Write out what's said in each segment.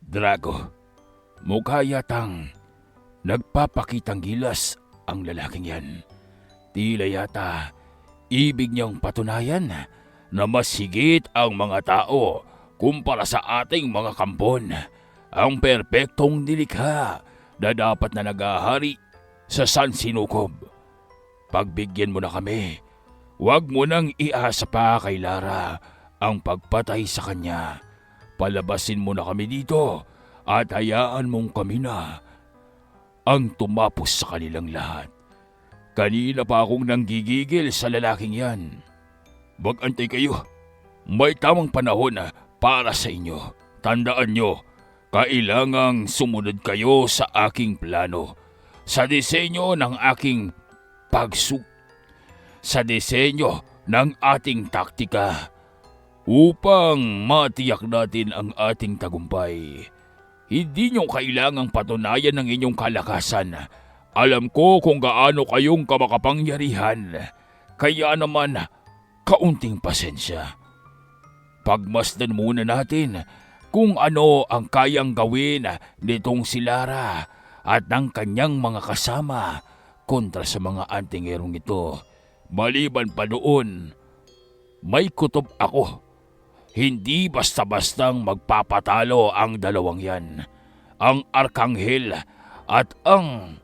Drago, mukha yatang nagpapakitang gilas ang lalaking yan. Tila yata ibig niyang patunayan na mas higit ang mga tao kumpara sa ating mga kampon. Ang perpektong nilikha na dapat na nagahari sa San Sinukob. Pagbigyan mo na kami, huwag mo nang iasa pa kay Lara ang pagpatay sa kanya. Palabasin mo na kami dito at hayaan mong kami na ang tumapos sa kanilang lahat. Kanina pa akong nanggigigil sa lalaking yan. Mag-antay kayo. May tamang panahon na para sa inyo. Tandaan nyo, kailangang sumunod kayo sa aking plano. Sa disenyo ng aking sa disenyo ng ating taktika upang matiyak natin ang ating tagumpay. Hindi nyo kailangang patunayan ng inyong kalakasan. Alam ko kung gaano kayong kamakapangyarihan, kaya naman kaunting pasensya. Pagmasdan muna natin kung ano ang kayang gawin nitong si Lara at ng kanyang mga kasama kontra sa mga antingerong ito. Maliban pa doon, may kutob ako. Hindi basta-bastang magpapatalo ang dalawang yan. Ang Arkanghel at ang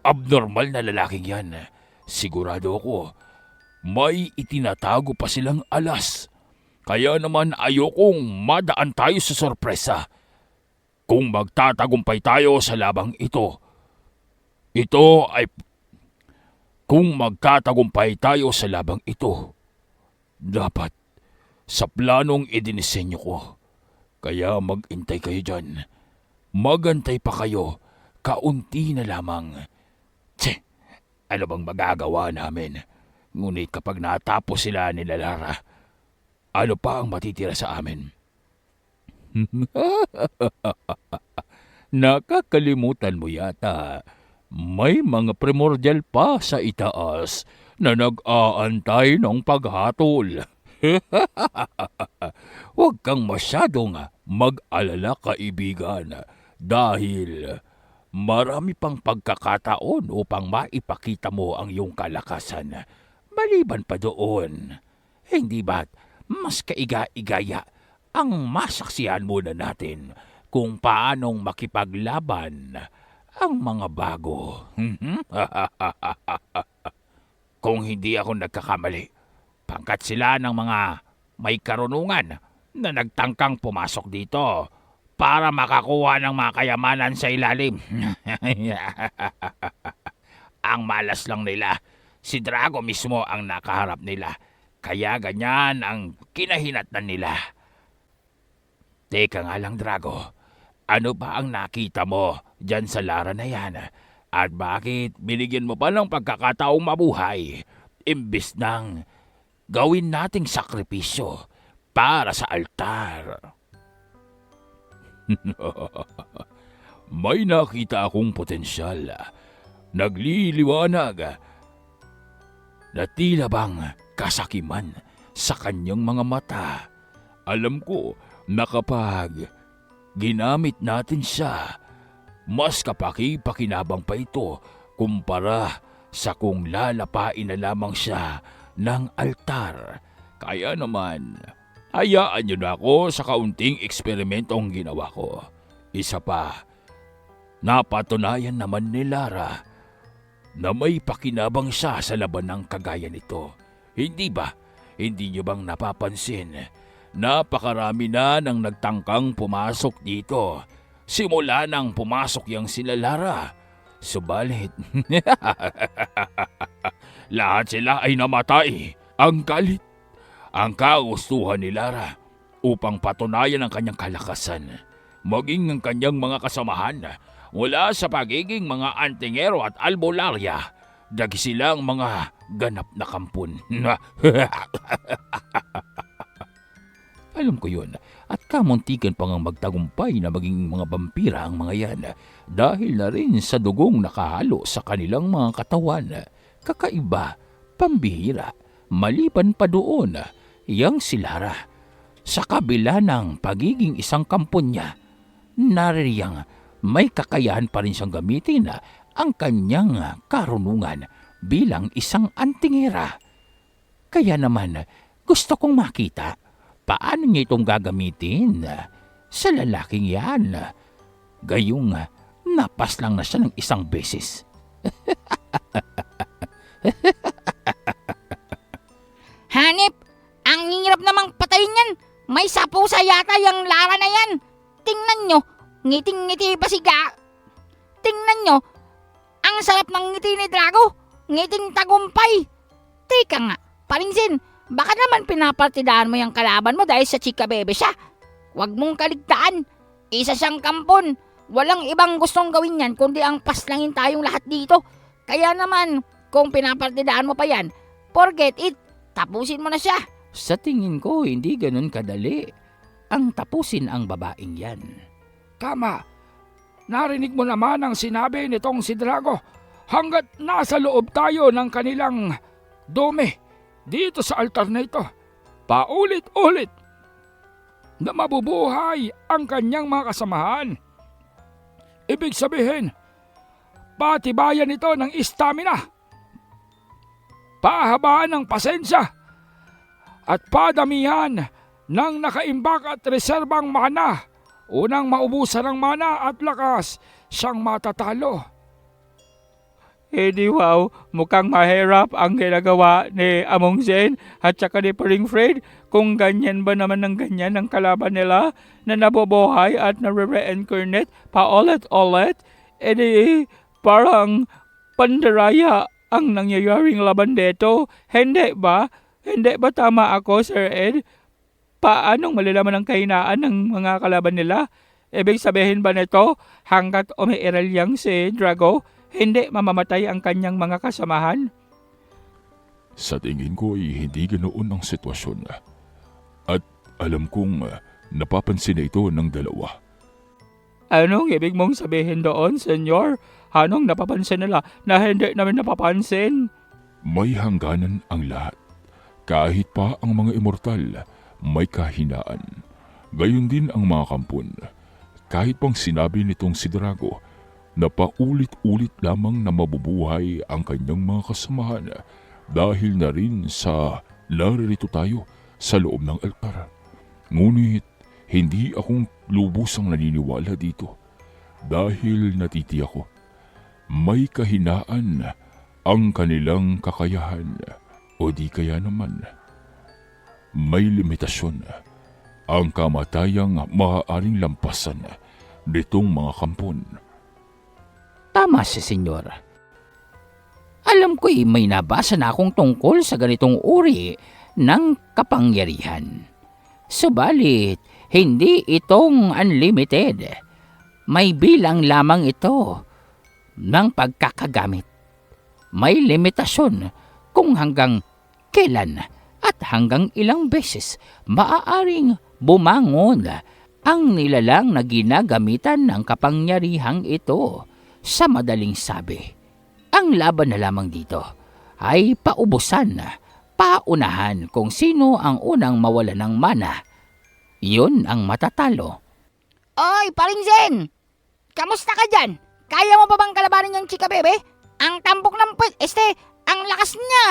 abnormal na lalaking yan. Sigurado ako, may itinatago pa silang alas. Kaya naman ayokong madaan tayo sa sorpresa. Kung magtatagumpay tayo sa labang ito, dapat sa planong idinisenyo ko. Kaya mag-intay kayo dyan. Magantay pa kayo, kaunti na lamang. Ano bang magagawa namin? Ngunit kapag natapos sila ni Lara, ano pa ang matitira sa amin? Nakakalimutan mo yata. May mga primordial pa sa itaas na nag-aantay ng paghatol. Huwag kang masyadong mag-alala, kaibigan, dahil marami pang pagkakataon upang maipakita mo ang iyong kalakasan. Maliban pa doon, hindi ba't mas kaiga-igaya ang masaksihan muna natin kung paanong makipaglaban ang mga bago. Kung hindi ako nagkakamali, pangkat sila ng mga may karunungan na nagtangkang pumasok dito para makakuha ng mga kayamanan sa ilalim. Ang malas lang nila, si Drago mismo ang nakaharap nila, kaya ganyan ang kinahinatnan nila. Teka nga lang, Drago, ano ba ang nakita mo dyan sa Lara na yan? At bakit binigyan mo pa ng pagkakataong mabuhay imbis nang gawin nating sakripisyo para sa altar? May nakita akong potensyal. Nagliliwanag na tila bang kasakiman sa kanyang mga mata. Alam ko na kapag ginamit natin siya, mas kapaki-pakinabang pa ito kumpara sa kung lalapain na lamang siya ng altar. Kaya naman, hayaan niyo na ako sa kaunting eksperimentong ginawa ko. Isa pa, napatunayan naman ni Lara na may pakinabang siya sa laban ng kagaya nito. Hindi ba? Hindi niyo bang napapansin? Napakarami na nang nagtangkang pumasok dito simula nang pumasok yang sila Lara. Subalit, lahat sila ay namatay. Ang galit, ang kagustuhan ni Lara upang patunayan ang kanyang kalakasan, maging ang kanyang mga kasamahan mula sa pagiging mga antingero at albularya, dagi silang mga ganap na kampon. Alam ko yun, at kamuntikan pa ngang magtagumpay na maging mga vampira ang mga yan dahil na rin sa dugong nakahalo sa kanilang mga katawan. Kakaiba, pambihira, maliban pa doon, yang si Lara, sa kabila ng pagiging isang kampon niya, Nariyang may kakayahan pa rin siyang gamitin ang kanyang karunungan bilang isang antingera. Kaya naman gusto kong makita paano niya itong gagamitin sa lalaking yan. Gayong napaslang na siya ng isang beses. Hanip, ang hirap namang patayin yan. May sapusa yata yung Lara na yan. Tingnan nyo, ngiting-ngiti pa si Ga. Tingnan nyo, ang sarap ng ngiti ni Drago. Ngiting tagumpay. Teka nga, Paringsin, baka naman pinapartidahan mo yung kalaban mo dahil sa chika bebe siya. Huwag mong kaligtaan. Isa siyang kampon. Walang ibang gustong gawin yan kundi ang paslangin tayong lahat dito. Kaya naman, kung pinapartidahan mo pa yan, forget it. Tapusin mo na siya. Sa tingin ko, hindi ganun kadali ang tapusin ang babaeng yan. Tama. Narinig mo naman ang sinabi nitong si Drago. Hanggat nasa loob tayo ng kanilang dome dito sa altar na ito, paulit-ulit na mabubuhay ang kanyang mga kasamahan. Ibig sabihin, patibayan ito ng stamina, pahabaan ng pasensya, at padamihan ng nakaimbak at reserbang mana. Unang maubusan ng mana at lakas, siyang matatalo. Hindi wow, mukhang mahirap ang ginagawa ni Among Zen at saka ni Paring Fred. Kung ganyan ba naman ng ganyan ang kalaban nila na nabubuhay at nare-reincarnate paulit-ulit, edi parang pandaraya ang nangyayaring laban dito. Hindi ba? Hindi ba tama ako, Sir Ed? Paanong malalaman ang kahinaan ng mga kalaban nila? Ibig sabihin ba nito, hanggat umiiralyang si Drago, hindi mamamatay ang kanyang mga kasamahan? Sa tingin ko ay hindi ganoon ang sitwasyon. At alam kong napapansin na ito ng dalawa. Anong ibig mong sabihin doon, Senyor? Anong napapansin nila na hindi namin napapansin? May hangganan ang lahat. Kahit pa ang mga immortal, may kahinaan. Gayon din ang mga kampon. Kahit pang sinabi nitong si Drago na paulit-ulit lamang na mabubuhay ang kanyang mga kasamahan dahil na rin sa naririto tayo sa loob ng altar. Ngunit hindi akong lubusang naniniwala dito dahil natitiyak ko may kahinaan ang kanilang kakayahan o di kaya naman may limitasyon ang kamatayang maaaring lampasan nitong mga kampon. Tama si Senyor. Alam ko'y may nabasa na akong tungkol sa ganitong uri ng kapangyarihan. Subalit, hindi itong unlimited. May bilang lamang ito ng pagkakagamit. May limitasyon kung hanggang kailan at hanggang ilang beses maaaring bumangon ang nilalang na ginagamitan ng kapangyarihang ito. Sa madaling sabi, ang laban na lamang dito ay paubusan, paunahan kung sino ang unang mawala ng mana. Yun ang matatalo. Oy, Paringsin! Kamusta ka dyan? Kaya mo pa bang kalabanin yung chika bebe? Ang tambok ng ang lakas niya.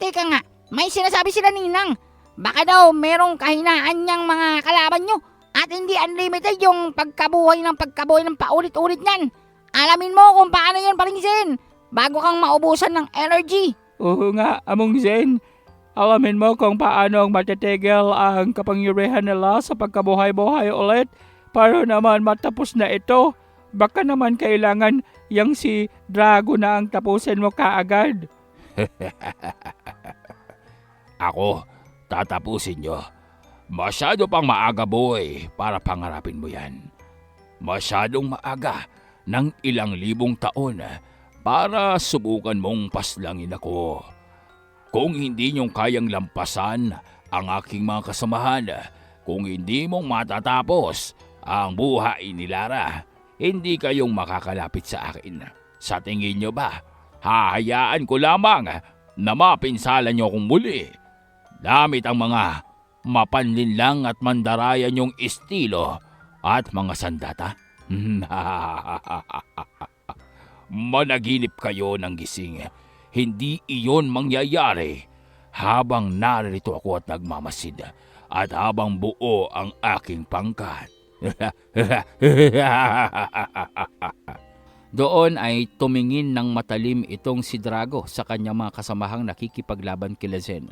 Teka nga, may sinasabi sila ninang. Baka daw merong kahinaan niyang mga kalaban nyo at hindi unlimited yung pagkabuhay ng paulit-ulit niyan. Alamin mo kung paano yun, Paringsin, bago kang maubusan ng energy. Oo nga, Among Zen. Alamin mo kung paano matitigil ang kapangyarihan nila sa pagkabuhay-buhay ulit para naman matapos na ito. Baka naman kailangan yang si Drago na ang tapusin mo kaagad. Ako, tatapusin nyo. Masyado pang maaga, boy, para pangarapin mo yan. Masyadong maaga ng ilang libong taon para subukan mong paslangin ako. Kung hindi niyong kayang lampasan ang aking mga kasamahan, kung hindi mong matatapos ang buhay ni Lara, hindi kayong makakalapit sa akin. Sa tingin niyo ba, hahayaan ko lamang na mapinsala niyo akong muli? Damit ang mga mapanlinlang at mandarayan yung estilo at mga sandata? Managinip kayo ng gising. Hindi iyon mangyayari habang narito ako at nagmamasid at habang buo ang aking pangkat. Doon ay tumingin ng matalim itong si Drago sa kanyang mga kasamahang nakikipaglaban kila Zen.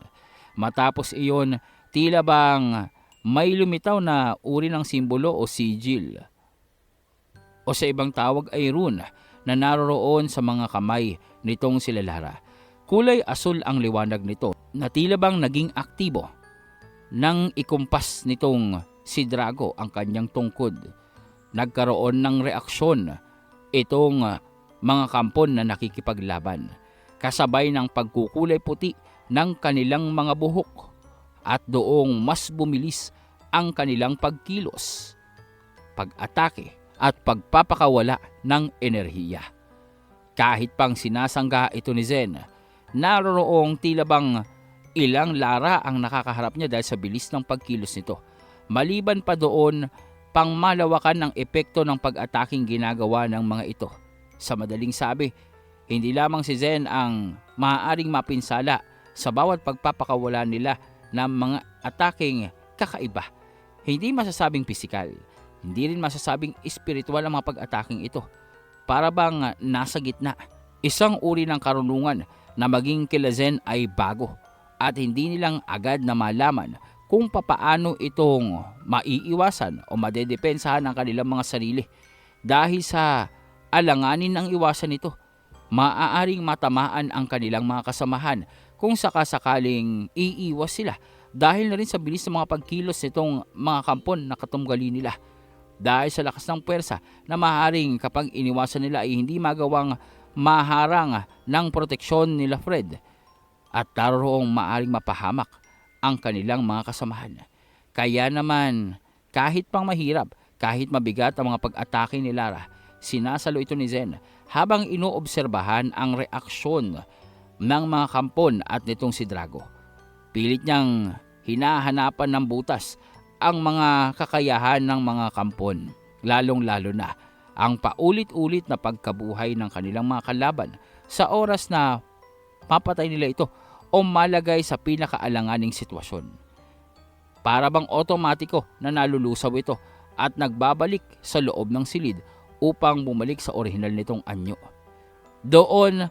Matapos iyon, tila bang may lumitaw na uri ng simbolo o sigil, o sa ibang tawag ay rune, na naroroon sa mga kamay nitong si Lara. Kulay asul ang liwanag nito na tila bang naging aktibo nang ikumpas nitong si Drago ang kanyang tungkod. Nagkaroon ng reaksyon itong mga kampon na nakikipaglaban, kasabay ng pagkukulay puti ng kanilang mga buhok at doong mas bumilis ang kanilang pagkilos, pag-atake at pagpapakawala ng enerhiya. Kahit pang sinasangga ito ni Zen, naroroong tila bang ilang Lara ang nakakaharap niya dahil sa bilis ng pagkilos nito. Maliban pa doon, pang malawakan ng epekto ng pag-ataking ginagawa ng mga ito. Sa madaling sabi, hindi lamang si Zen ang maaaring mapinsala sa bawat pagpapakawala nila ng mga ataking kakaiba. Hindi masasabing pisikal, hindi rin masasabing espiritual ang mga pag-ataking ito. Para bang nasa gitna, isang uri ng karunungan na maging kila Zen ay bago at hindi nilang agad na malaman kung papaano itong maiiwasan o madedepensahan ang kanilang mga sarili. Dahil sa alanganin ng iwasan ito, maaaring matamaan ang kanilang mga kasamahan kung sakasakaling iiwas sila dahil na rin sa bilis ng mga pagkilos nitong mga kampon na katunggali nila. Dahil sa lakas ng puwersa na maaaring kapag iniwasan nila ay hindi magawang maharang ng proteksyon nila Fred at daroong maaaring mapahamak ang kanilang mga kasamahan. Kaya naman, kahit pang mahirap, kahit mabigat ang mga pag-atake ni Lara, sinasalo ito ni Zen habang inoobserbahan ang reaksyon ng mga kampon at nitong si Drago. Pilit niyang hinahanapan ng butas ang mga kakayahan ng mga kampon, lalong-lalo na ang paulit-ulit na pagkabuhay ng kanilang mga kalaban sa oras na mapatay nila ito o malagay sa pinakaalanganing sitwasyon. Para bang otomatiko na nalulusaw ito at nagbabalik sa loob ng silid upang bumalik sa orihinal nitong anyo. Doon,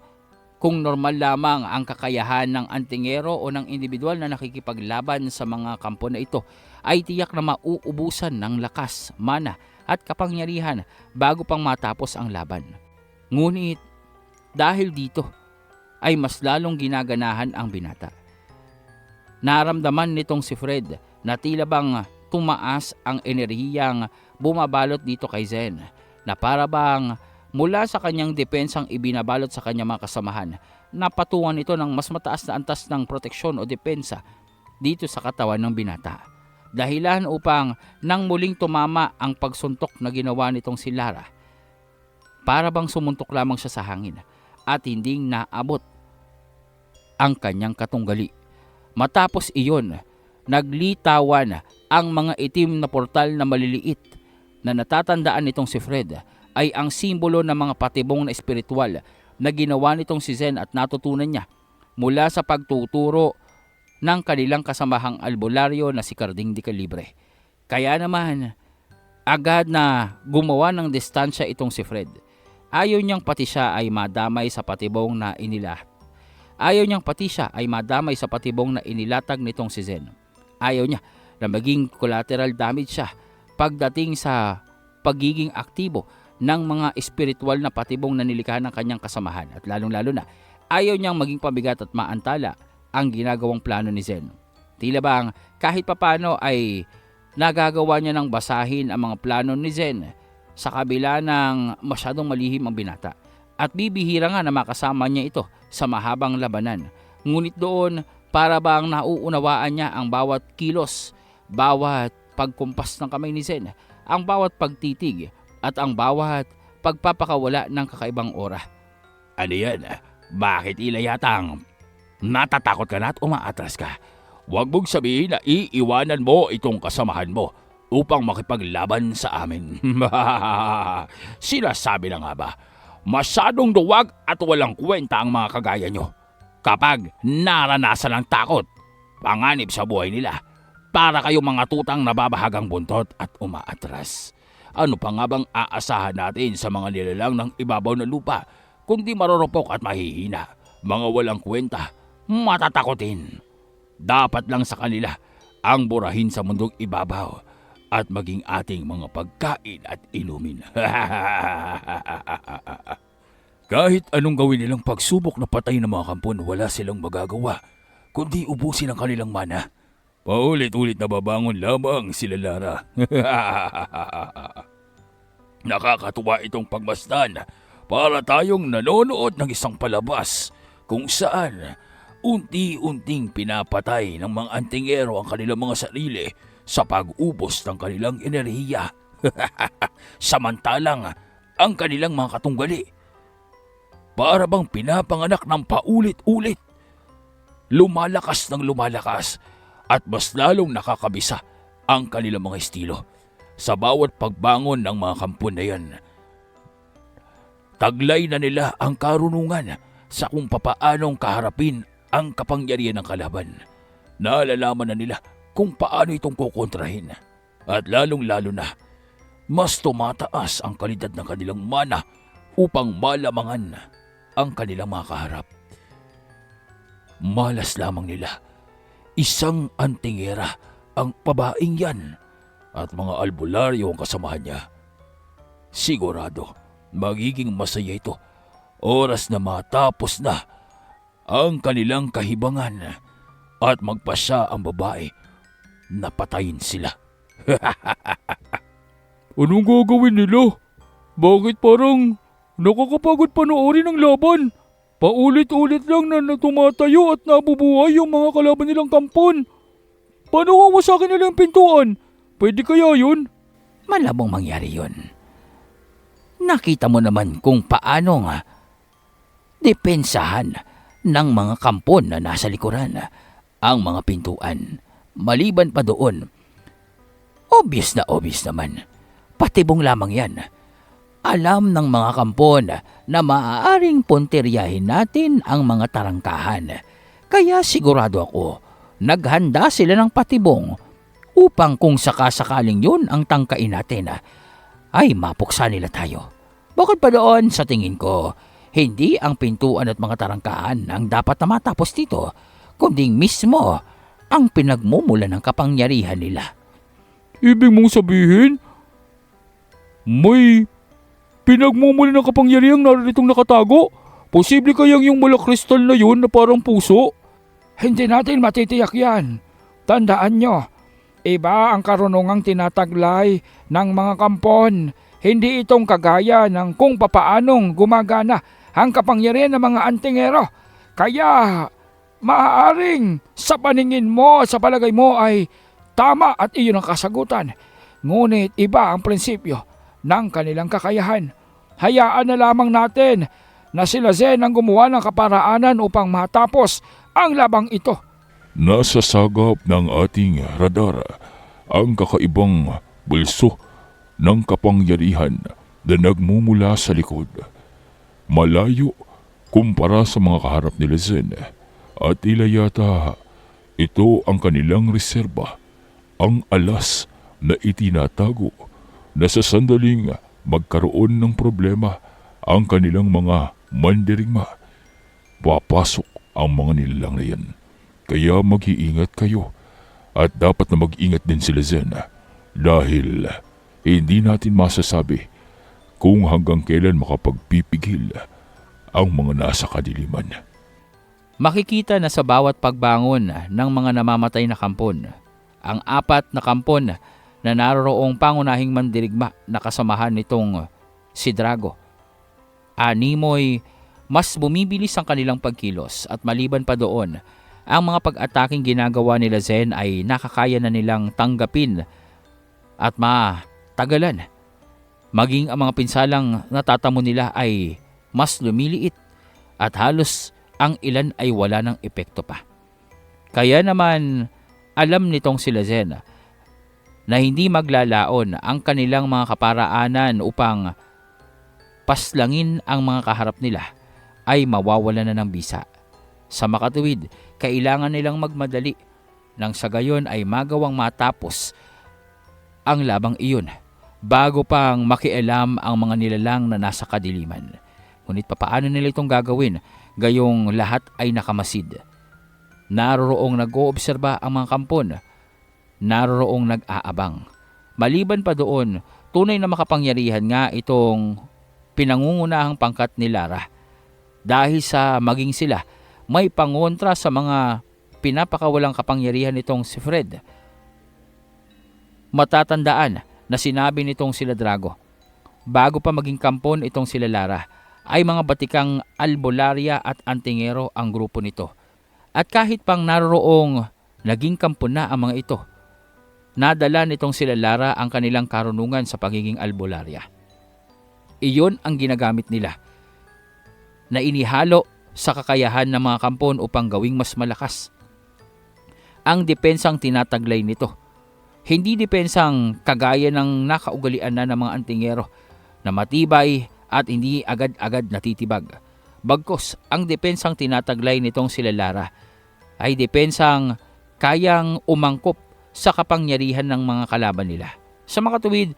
kung normal lamang ang kakayahan ng antingero o ng individual na nakikipaglaban sa mga kampo na ito, ay tiyak na mauubusan ng lakas, mana at kapangyarihan bago pang matapos ang laban. Ngunit dahil dito ay mas lalong ginaganahan ang binata. Naramdaman nitong si Fred na tila bang tumaas ang enerhiyang bumabalot dito kay Zen, na para bang mula sa kanyang depensang ibinabalot sa kanyang mga kasamahan, napatungan ito ng mas mataas na antas ng proteksyon o depensa dito sa katawan ng binata. Dahilan upang nang muling tumama ang pagsuntok na ginawa nitong si Lara, para bang sumuntok lamang siya sa hangin at hindi naabot ang kanyang katunggali. Matapos iyon, naglitawan ang mga itim na portal na maliliit na natatandaan nitong si Fred ay ang simbolo ng mga patibong na espiritual na ginawa nitong si Zen at natutunan niya mula sa pagtuturo ng kanilang kasamahang albularyo na si Carding de Calibre. Kaya naman, agad na gumawa ng distansya itong si Fred. Ayaw niyang pati siya ay madamay sa patibong na inilatag nitong si Zen. Ayaw niya na maging collateral damage siya pagdating sa pagiging aktibo ng mga espiritual na patibong na nilikha ng kanyang kasamahan, at lalong-lalo na ayaw niyang maging pabigat at maantala ang ginagawang plano ni Zen. Tila bang kahit papano ay nagagawa niya ng basahin ang mga plano ni Zen sa kabila ng masyadong malihim ang binata, at bibihira nga na makasama niya ito sa mahabang labanan. Ngunit doon, para bang nauunawaan niya ang bawat kilos, bawat pagkumpas ng kamay ni Zen, ang bawat pagtitig at ang bawat pagpapakawala ng kakaibang aura. Ano yan? Bakit ilayatang natatakot ka na at umaatras ka? Huwag mong sabihin na iiwanan mo itong kasamahan mo. upang makipaglaban sa amin. Sinasabi na nga ba, masyadong duwag at walang kwenta ang mga kagaya nyo kapag naranasan ng takot, panganib sa buhay nila, para kayong mga tutang nababahagang buntot at umaatras. Ano pa nga bang aasahan natin sa mga nilalang ng ibabaw ng lupa, kundi marurupok at mahihina, mga walang kwenta, matatakotin. Dapat lang sa kanila ang burahin sa mundong ibabaw at maging ating mga pagkain at inumin. Kahit anong gawin nilang pagsubok na patay ng mga kampon, wala silang magagawa, kundi ubusin ang kanilang mana. Paulit-ulit na babangon lamang sila Lara. Nakakatuwa itong pagmasdan para tayong nanonood ng isang palabas kung saan unti-unting pinapatay ng mga antingero ang kanilang mga sarili sa pag-ubos ng kanilang enerhiya. Samantalang ang kanilang mga katunggali para bang pinapanganak ng paulit-ulit, lumalakas ng lumalakas at mas lalong nakakabisa ang kanilang mga estilo sa bawat pagbangon ng mga kampon na yan. Taglay na nila ang karunungan sa kung papaanong kaharapin ang kapangyarihan ng kalaban. Naalalaman na nila kung paano itong kukontrahin. At lalong-lalo na, mas tumataas ang kalidad ng kanilang mana upang malamangan ang kanilang mga kaharap. Malas lamang nila, isang antingera ang babaeng yan at mga albularyo ang kasamahan niya. Sigurado, magiging masaya ito oras na matapos na ang kanilang kahibangan at magpasya ang babae na patayin sila. Anong gagawin nila? Bakit parang nakakapagod panoorin ang laban? Paulit-ulit lang na tumatayo at nabubuhay yung mga kalaban nilang kampon. Paano wawasakin nila ang pintuan? Pwede kaya yun? Malabong mangyari yun. Nakita mo naman kung paano nga depensahan ng mga kampon na nasa likuran ang mga pintuan. Maliban pa doon, obvious naman. Patibong lamang yan. Alam ng mga kampon na maaaring punteryahin natin ang mga tarangkahan. Kaya sigurado ako, naghanda sila ng patibong upang kung sakasakaling yun ang tangkain natin, ay mapuksa nila tayo. Bukod pa doon, sa tingin ko, hindi ang pintuan at mga tarangkahan ang dapat na matapos dito, kundi mismo ang pinagmumula ng kapangyarihan nila. Ibig mong sabihin, may pinagmumula ng kapangyarihang naritong nakatago? Posible kayang yung malakristal na yun na parang puso? Hindi natin matitiyak yan. Tandaan nyo, iba ang karunungang tinataglay ng mga kampon. Hindi itong kagaya ng kung papaanong gumagana ang kapangyarihan ng mga antingero. Kaya, maaaring sa paningin mo, sa palagay mo ay tama at iyon ang kasagutan. Ngunit iba ang prinsipyo ng kanilang kakayahan. Hayaan na lamang natin na sila Zen ang gumawa ng kaparaanan upang matapos ang labang ito. Nasa sagap ng ating radar ang kakaibang bulso ng kapangyarihan na nagmumula sa likod. Malayo kumpara sa mga kaharap nila Zen at tila yata ito ang kanilang reserba, ang alas na itinatago na sa sandaling magkaroon ng problema ang kanilang mga mandirigma. Papasok ang mga nilalang na yan. Kaya mag-iingat kayo at dapat na mag-ingat din sila Zen dahil hindi natin masasabi kung hanggang kailan makapagpipigil ang mga nasa kadiliman. Makikita na sa bawat pagbangon ng mga namamatay na kampon, ang 4 na kampon na naroroong pangunahing mandirigma na kasamahan nitong si Drago. Animoy, mas bumibilis ang kanilang pagkilos at maliban pa doon, ang mga pag-ataking ginagawa nila Zen ay nakakaya na nilang tanggapin at matagalan. Maging ang mga pinsalang natatamo nila ay mas lumiliit at halos ang ilan ay wala ng epekto pa. Kaya naman alam nitong sila Zen na hindi maglalaon ang kanilang mga kaparaanan upang paslangin ang mga kaharap nila ay mawawalan na ng bisa. Sa makatuwid, kailangan nilang magmadali nang sa gayon ay magawang matapos ang labang iyon bago pang makialam ang mga nilalang na nasa kadiliman. Ngunit papaano nila itong gagawin gayong lahat ay nakamasid? Naroroong nag-oobserba ang mga kampon, naroroong nag-aabang. Maliban pa doon, tunay na makapangyarihan nga itong pinangungunahang pangkat ni Lara dahil sa maging sila may pangontra sa mga pinapakawalang kapangyarihan nitong si Fred. Matatandaan na sinabi nitong sila Drago, bago pa maging kampon itong sila Lara, ay mga batikang albularya at antingero ang grupo nito. At kahit pang naroroong naging kampon na ang mga ito, nadala nitong sila Lara ang kanilang karunungan sa pagiging albularya. Iyon ang ginagamit nila na inihalo sa kakayahan ng mga kampon upang gawing mas malakas ang depensang tinataglay nito. Hindi depensang kagaya ng nakaugalian na ng mga antingero na matibay at hindi agad-agad natitibag. Bagkus, ang depensang tinataglay nitong sila Lara ay depensang kayang umangkop sa kapangyarihan ng mga kalaban nila. Sa makatuwid,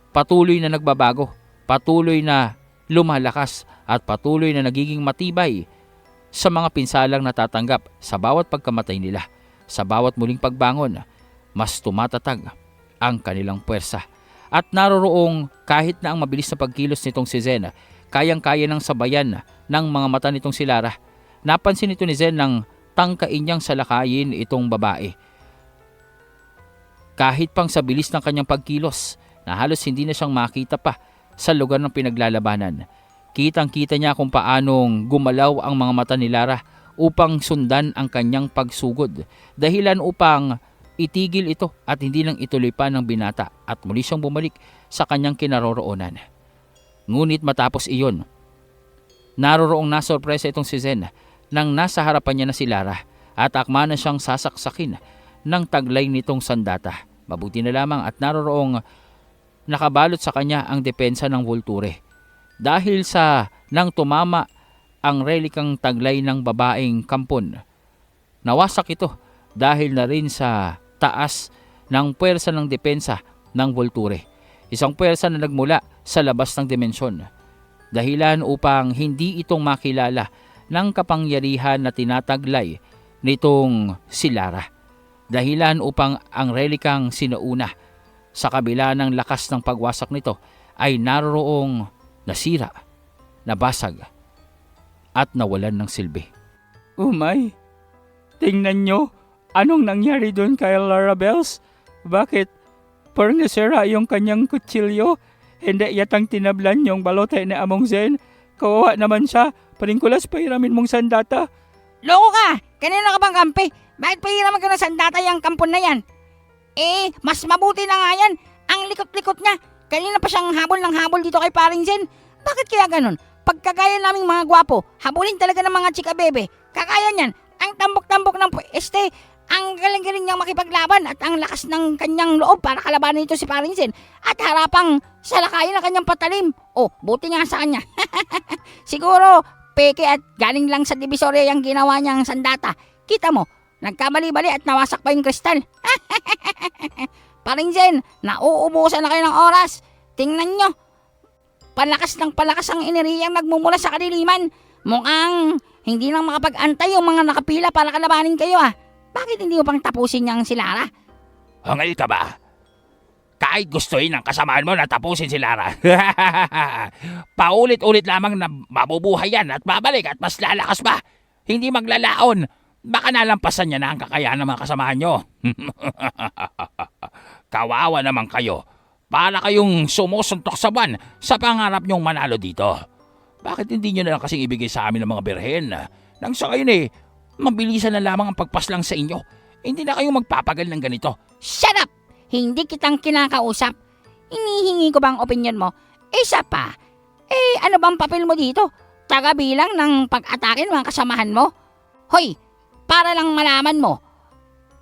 patuloy na nagbabago, patuloy na lumalakas at patuloy na nagiging matibay sa mga pinsalang natatanggap sa bawat pagkamatay nila. Sa bawat muling pagbangon, mas tumatatag ang kanilang puwersa. At naroroong kahit na ang mabilis na pagkilos nitong si Zen, kayang-kaya ng sabayan ng mga mata nitong si Lara. Napansin ito ni Zen nang tangkain niyang salakayin itong babae. Kahit pang sa bilis ng kanyang pagkilos, na halos hindi na siyang makita pa sa lugar ng pinaglalabanan. Kitang-kita niya kung paanong gumalaw ang mga mata ni Lara upang sundan ang kanyang pagsugod, dahilan upang itigil ito at hindi nang ituloy pa ng binata at muli siyang bumalik sa kanyang kinaroroonan. Ngunit matapos iyon, naroroong nasorpresa itong si Zen nang nasa harapan niya na si Lara at akma na siyang sasaksakin ng taglay nitong sandata. Mabuti na lamang at naroroong nakabalot sa kanya ang depensa ng Volture. Dahil sa nang tumama ang relikang taglay ng babaeng kampon, nawasak ito dahil na rin sa taas ng puwersa ng depensa ng Volture. Isang puwersa na nagmula sa labas ng dimensyon. Dahilan upang hindi itong makilala ng kapangyarihan na tinataglay nitong si Lara. Dahilan upang ang relikang sinauna sa kabila ng lakas ng pagwasak nito ay naroroong nasira, nabasag at nawalan ng silbi. Umay, tingnan nyo, anong nangyari doon kay Lara Bells? Bakit? Parang nasira yung kanyang kutsilyo. Hindi yatang tinablan yung balote ni Among Zen. Kawawa naman siya. Paringkulas, pahiramin mong sandata. Loko ka! Kanino ka bang kampi? Bakit pahiraman ka ng sandata yung kampon na yan? Mas mabuti na nga yan. Ang likot-likot niya. Kanina pa siyang habol ng habol dito kay Paring Zen. Bakit kaya ganun? Pagkagaya naming mga gwapo, habulin talaga ng mga chika bebe. Kakaya niyan. Ang tambok-tambok ng ang galing-galing niyang makipaglaban at ang lakas ng kanyang loob para kalabanan nito si Paring Zen at harapang salakayin ng kanyang patalim. Buti nga sa kanya. Siguro, peke at galing lang sa Divisoria yung ginawa niyang sandata. Kita mo, nagkamali-bali at nawasak pa yung kristal. Paring Zen, nauubusan na kayo ng oras. Tingnan nyo, palakas ang enerhiyang nagmumula sa kadiliman. Mukhang hindi lang makapag-antay yung mga nakapila para kalabanin kayo Bakit hindi mo pang tapusin niyang si Lara? Hangal ka ba? Kahit gustuin ng kasamaan mo na tapusin si Lara. Paulit-ulit lamang na mabubuhay yan at babalik at mas lalakas pa. Hindi maglalaon. Baka nalampasan niya na ang kakayahan ng mga kasamaan nyo. Kawawa naman kayo. Para kayong sumusuntok sa buwan sa pangarap nyong manalo dito. Bakit hindi nyo na lang kasing ibigay sa amin ng mga birhen? Nang sa kayo mabilisan na lamang ang pagpaslang sa inyo. Hindi na kayo magpapagal ng ganito. Shut up! Hindi kitang kinakausap. Hinihingi ko bang opinion mo? Isa pa, ano bang papel mo dito? Taga-bilang ng pag-atake ng mga kasamahan mo? Hoy, para lang malaman mo,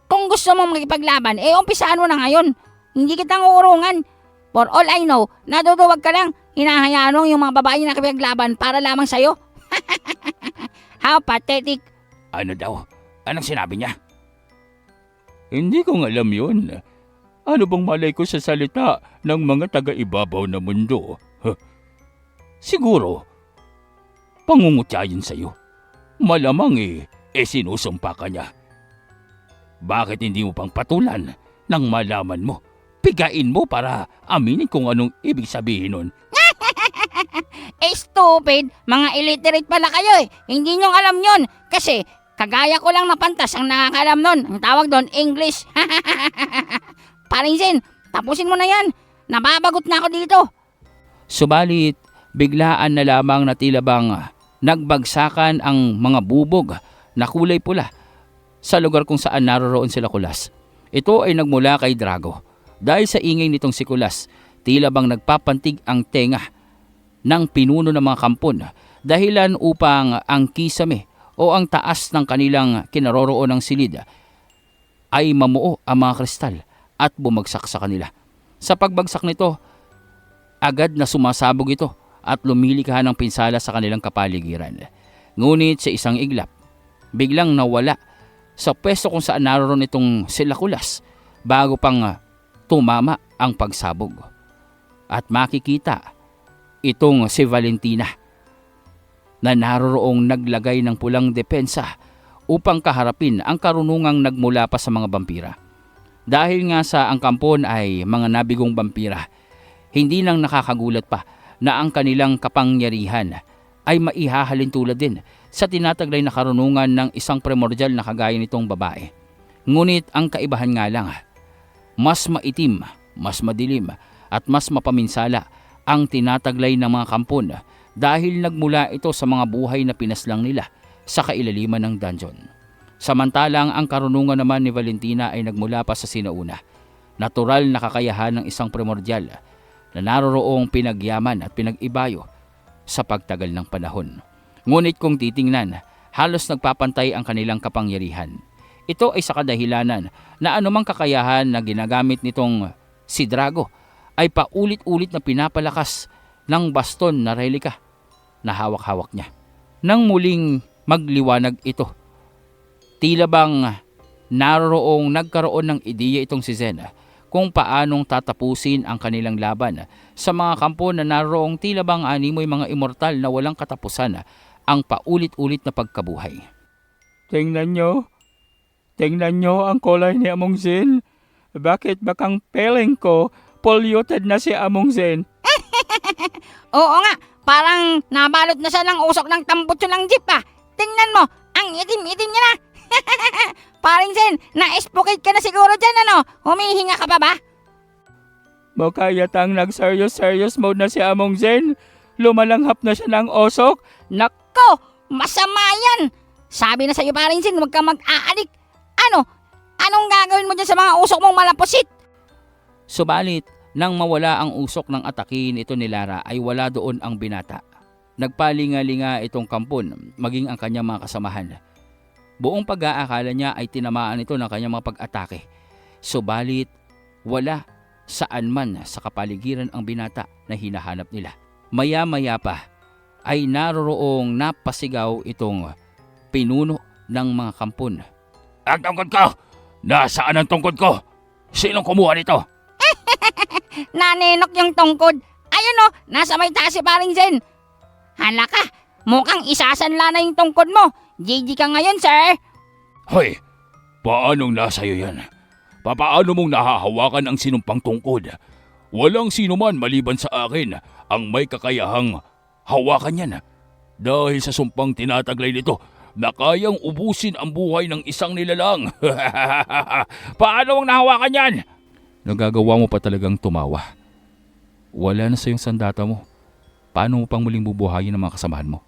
kung gusto mong makipaglaban, umpisaan mo na ngayon. hindi kitang uurungan. For all I know, naduduwag ka lang. Hinahayaan mo yung mga babae na kapaglaban para lamang sa'yo. How pathetic. Ano daw? Anong sinabi niya? Hindi ko nga alam yun. Ano bang malay ko sa salita ng mga taga-ibabaw na mundo? Siguro, pangungutyayin sa'yo. Malamang sinusumpa ka niya. Bakit hindi mo pang patulan nang malaman mo? Pigain mo para aminin kung anong ibig sabihin nun. Stupid! Mga illiterate pala kayo eh. Hindi nyo alam yon. Kasi, kagaya ko lang na pantas ang nakakalam nun. Ang tawag doon, English. Parinsin, tapusin mo na yan. Nababagot na ako dito. Subalit, biglaan na lamang na tila bang nagbagsakan ang mga bubog na kulay pula sa lugar kung saan naroroon sila Kulas. Ito ay nagmula kay Drago. Dahil sa ingay nitong si Kulas, tila bang nagpapantig ang tenga ng pinuno ng mga kampon, dahilan upang ang kisame o ang taas ng kanilang kinaroroon ng silid ay mamuo ang mga kristal at bumagsak sa kanila. Sa pagbagsak nito, agad na sumasabog ito at lumilikha ng pinsala sa kanilang kapaligiran. Ngunit sa isang iglap, biglang nawala sa pwesto kung saan naroon itong sila Kulas bago pang tumama ang pagsabog. At makikita itong si Valentina na naroroong naglagay ng pulang depensa upang kaharapin ang karunungang nagmula pa sa mga vampira. Dahil nga sa ang kampon ay mga nabigong vampira, hindi nang nakakagulat pa na ang kanilang kapangyarihan ay maihahalin tulad din sa tinataglay na karunungan ng isang primordial na kagaya nitong babae. Ngunit ang kaibahan nga lang, mas maitim, mas madilim at mas mapaminsala ang tinataglay ng mga kampon dahil nagmula ito sa mga buhay na pinaslang nila sa kailaliman ng dungeon. Samantalang ang karunungan naman ni Valentina ay nagmula pa sa sinauna. Natural na kakayahan ng isang primordial na naroroong pinagyaman at pinag-ibayo sa pagtagal ng panahon. Ngunit kung titingnan, halos nagpapantay ang kanilang kapangyarihan. Ito ay sa kadahilanan na anumang kakayahan na ginagamit nitong si Drago ay paulit-ulit na pinapalakas ng baston na relika na hawak-hawak niya. Nang muling magliwanag ito, tila bang naroroong nagkaroon ng ideya itong si Zen kung paanong tatapusin ang kanilang laban sa mga kampo na naroroong tila bang animoy mga immortal na walang katapusan ang paulit-ulit na pagkabuhay. Tingnan nyo ang kulay ni Among Zen. Bakit bakang peling ko polluted na si Among Zen? Oo nga, parang nabalot na siya ng usok ng tambutso ng jeep ah. Tingnan mo, ang itim-itim niya na. Paring Zen, na-espocate ka na siguro dyan ano? Humihinga ka pa ba? Mukha yatang nag-serious mode na si Among Zen. Lumalanghap na siya ng osok. Nako, masama yan. Sabi na sa'yo paring Zen, huwag kang mag-aalik. Anong gagawin mo dyan sa mga usok mong malapusit? Subalit, nang mawala ang usok ng atakin ito ni Lara ay wala doon ang binata. Nagpalinga-linga itong kampon, maging ang kanyang mga kasamahan. Buong pag-aakala niya ay tinamaan ito ng kanyang mga pag-atake. Subalit, wala saan man sa kapaligiran ang binata na hinahanap nila. Maya-maya pa ay naroroong napasigaw itong pinuno ng mga kampon. Ang tungkod ko! Nasaan ang tungkod ko? Sinong kumuha nito? Naninok yung tungkod. Ayun o, nasa may taas si paring Zen. Hala ka, mukhang isasanla na yung tungkod mo. GG ka ngayon, sir. Hoy, paanong nasa iyo yan? Paano mong nahahawakan ang sinumpang tungkod? Walang sino man maliban sa akin ang may kakayahang hawakan yan. Dahil sa sumpang tinataglay nito na kayang ubusin ang buhay ng isang nilalang. Paano mong nahawakan yan? Nagagawa mo pa talagang tumawa. Wala na sa iyong sandata mo. Paano mo pang muling bubuhayin ang mga kasamahan mo?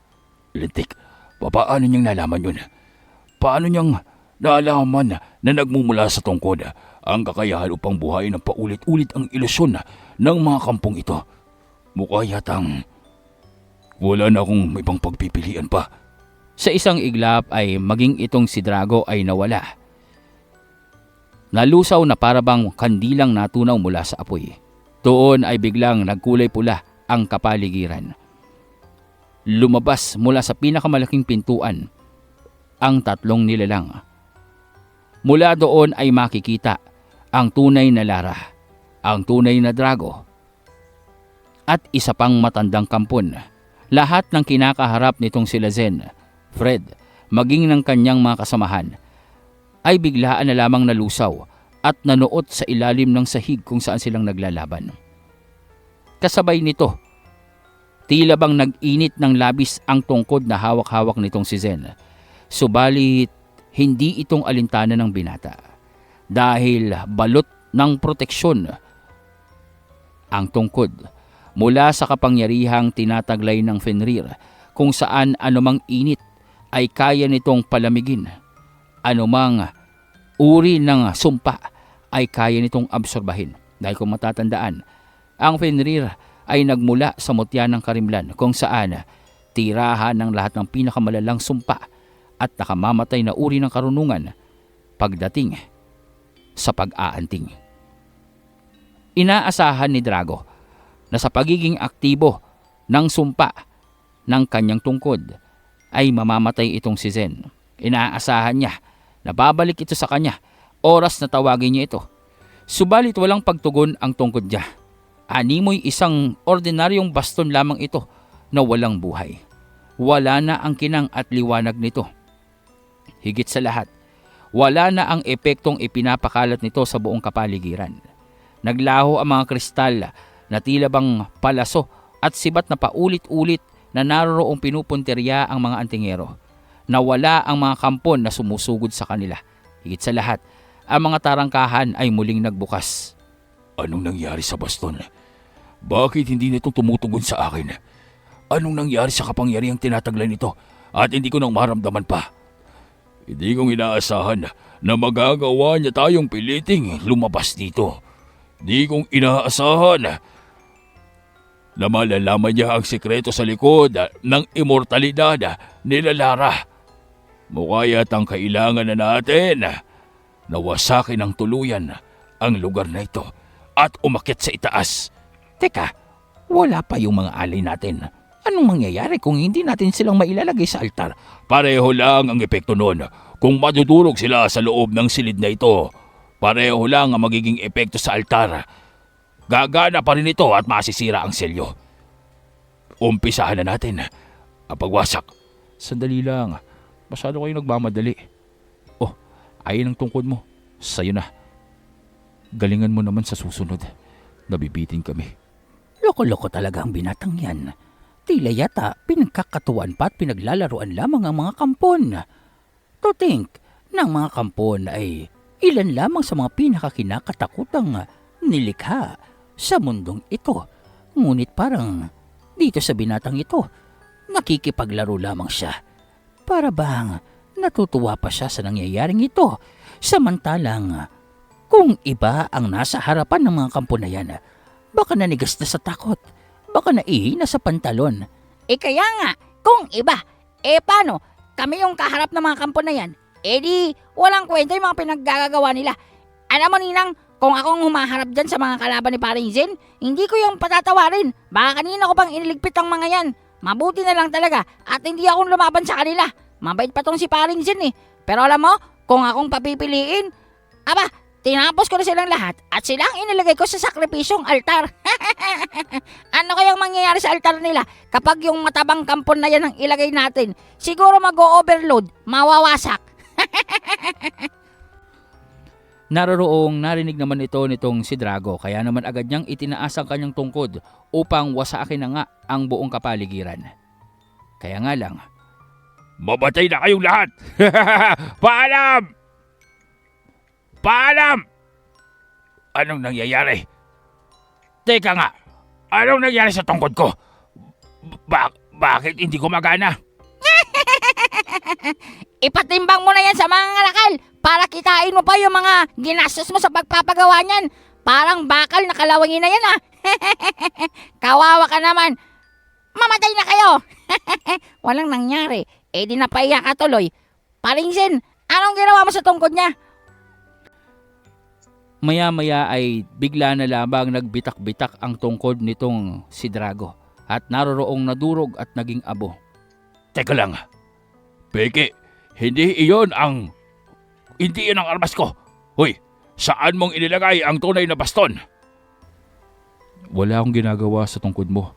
Lintik, paano niyang nalaman yun? Paano niyang nalaman na nagmumula sa tungkod ang kakayahan upang buhayin ng paulit-ulit ang ilusyon ng mga kampong ito? Mukha yatang wala na akong ibang pagpipilian pa. Sa isang iglap ay maging itong si Drago ay nawala. Nalusaw na parabang kandilang natunaw mula sa apoy. Doon ay biglang nagkulay pula ang kapaligiran. Lumabas mula sa pinakamalaking pintuan ang 3 nilalang. Mula doon ay makikita ang tunay na Lara, ang tunay na Drago, at isa pang matandang kampon. Lahat ng kinakaharap nitong sila Zen, Fred, maging ng kanyang mga kasamahan, ay biglaan na lamang nalusaw at nanuot sa ilalim ng sahig kung saan silang naglalaban. Kasabay nito, tila bang nag-init ng labis ang tungkod na hawak-hawak nitong si Zen. Subalit, hindi itong alintana ng binata dahil balot ng proteksyon ang tungkod mula sa kapangyarihang tinataglay ng Fenrir, kung saan anumang init ay kaya nitong palamigin. Anumang uri ng sumpa ay kaya nitong absorbahin. Dahil kung matatandaan, ang Fenrir ay nagmula sa mutya ng Karimlan, kung saan tirahan ng lahat ng pinakamalalang sumpa at nakamamatay na uri ng karunungan pagdating sa pag-aanting. Inaasahan ni Drago na sa pagiging aktibo ng sumpa ng kanyang tungkod ay mamamatay itong si Zen. Inaasahan niya na babalik ito sa kanya oras na tawagin niya ito. Subalit walang pagtugon ang tungkod niya. Animoy isang ordinaryong baston lamang ito na walang buhay. Wala na ang kinang at liwanag nito. Higit sa lahat, wala na ang epektong ipinapakalat nito sa buong kapaligiran. Naglaho ang mga kristal na tila bang palaso at sibat na paulit-ulit na naroroong pinupunterya ang mga antingero. Nawala ang mga kampon na sumusugod sa kanila. Higit sa lahat, ang mga tarangkahan ay muling nagbukas. Anong nangyari sa baston? Bakit hindi nito tumutugon sa akin? Anong nangyari sa kapangyarihang tinataglay nito at hindi ko nang maramdaman pa? Hindi kong inaasahan na magagawa niya tayong piliting lumabas dito. Hindi kong inaasahan na malalaman niya ang sikreto sa likod ng immortalidad nila Lara. Mukha yatang kailangan na natin na wasakin ng tuluyan ang lugar na ito at umakyat sa itaas. Teka, wala pa yung mga alay natin. Anong mangyayari kung hindi natin silang mailalagay sa altar? Pareho lang ang epekto noon kung madudurog sila sa loob ng silid na ito. Pareho lang ang magiging epekto sa altar. Gagana pa rin ito at masisira ang selyo. Umpisahan na natin ang pagwasak. Sandali lang. Masyado kayo nagmamadali. Oh, ayun ang tungkod mo. Sa'yo na. Galingan mo naman sa susunod. Nabibitin kami. Loko-loko talaga ang binatang yan. Tila yata pinagkakatuan pa at pinaglalaruan lamang ang mga kampon. To think, ng mga kampon ay ilan lamang sa mga pinakakinakatakutang nilikha sa mundong ito. Ngunit parang dito sa binatang ito, nakikipaglaro lamang siya. Para bang natutuwa pa siya sa nangyayaring ito. Samantalang kung iba ang nasa harapan ng mga kampon na yan, baka nanigas na sa takot. Baka naihina sa pantalon. Kaya nga, kung iba, paano? Kami yung kaharap ng mga kampo na yan. Di, walang kwenta yung mga pinaggagawa nila. Alam mo ninang, kung akong humaharap dyan sa mga kalaban ni Paring Zen, hindi ko yung patatawarin. Baka kanina ko pang iniligpit ang mga yan. Mabuti na lang talaga at hindi akong lumaban sa kanila. Mabait pa tong si Paring Zen Pero alam mo, kung akong papipiliin, tinapos ko na silang lahat at silang inilagay ko sa sakripisyong altar. Ano kayang mangyayari sa altar nila kapag yung matabang kampon na yan ang ilagay natin? Siguro mag-o-overload, mawawasak. Naroroong narinig naman ito nitong si Drago, kaya naman agad niyang itinaas ang kanyang tungkod upang wasakin na nga ang buong kapaligiran. Kaya nga lang, Mabatay na kayong lahat! Paalam! Paalam! Anong nangyayari? Teka nga, anong nangyari sa tungkod ko? Bakit hindi gumagana? Ipatimbang mo na yan sa mga ngalakal para kitain mo pa yung mga ginastos mo sa pagpapagawa niyan. Parang bakal na kalawangin na yan Kawawa ka naman. Mamatay na kayo. Walang nangyari. Di napaiyak ka tuloy. Paring Zen, anong ginawa mo sa tungkod niya? Maya-maya ay bigla na lamang nagbitak-bitak ang tungkod nitong si Drago at naroroong nadurog at naging abo. Teka lang. Peke, hindi iyon ang armas ko. Hoy, saan mong inilagay ang tunay na baston? Wala akong ginagawa sa tungkod mo.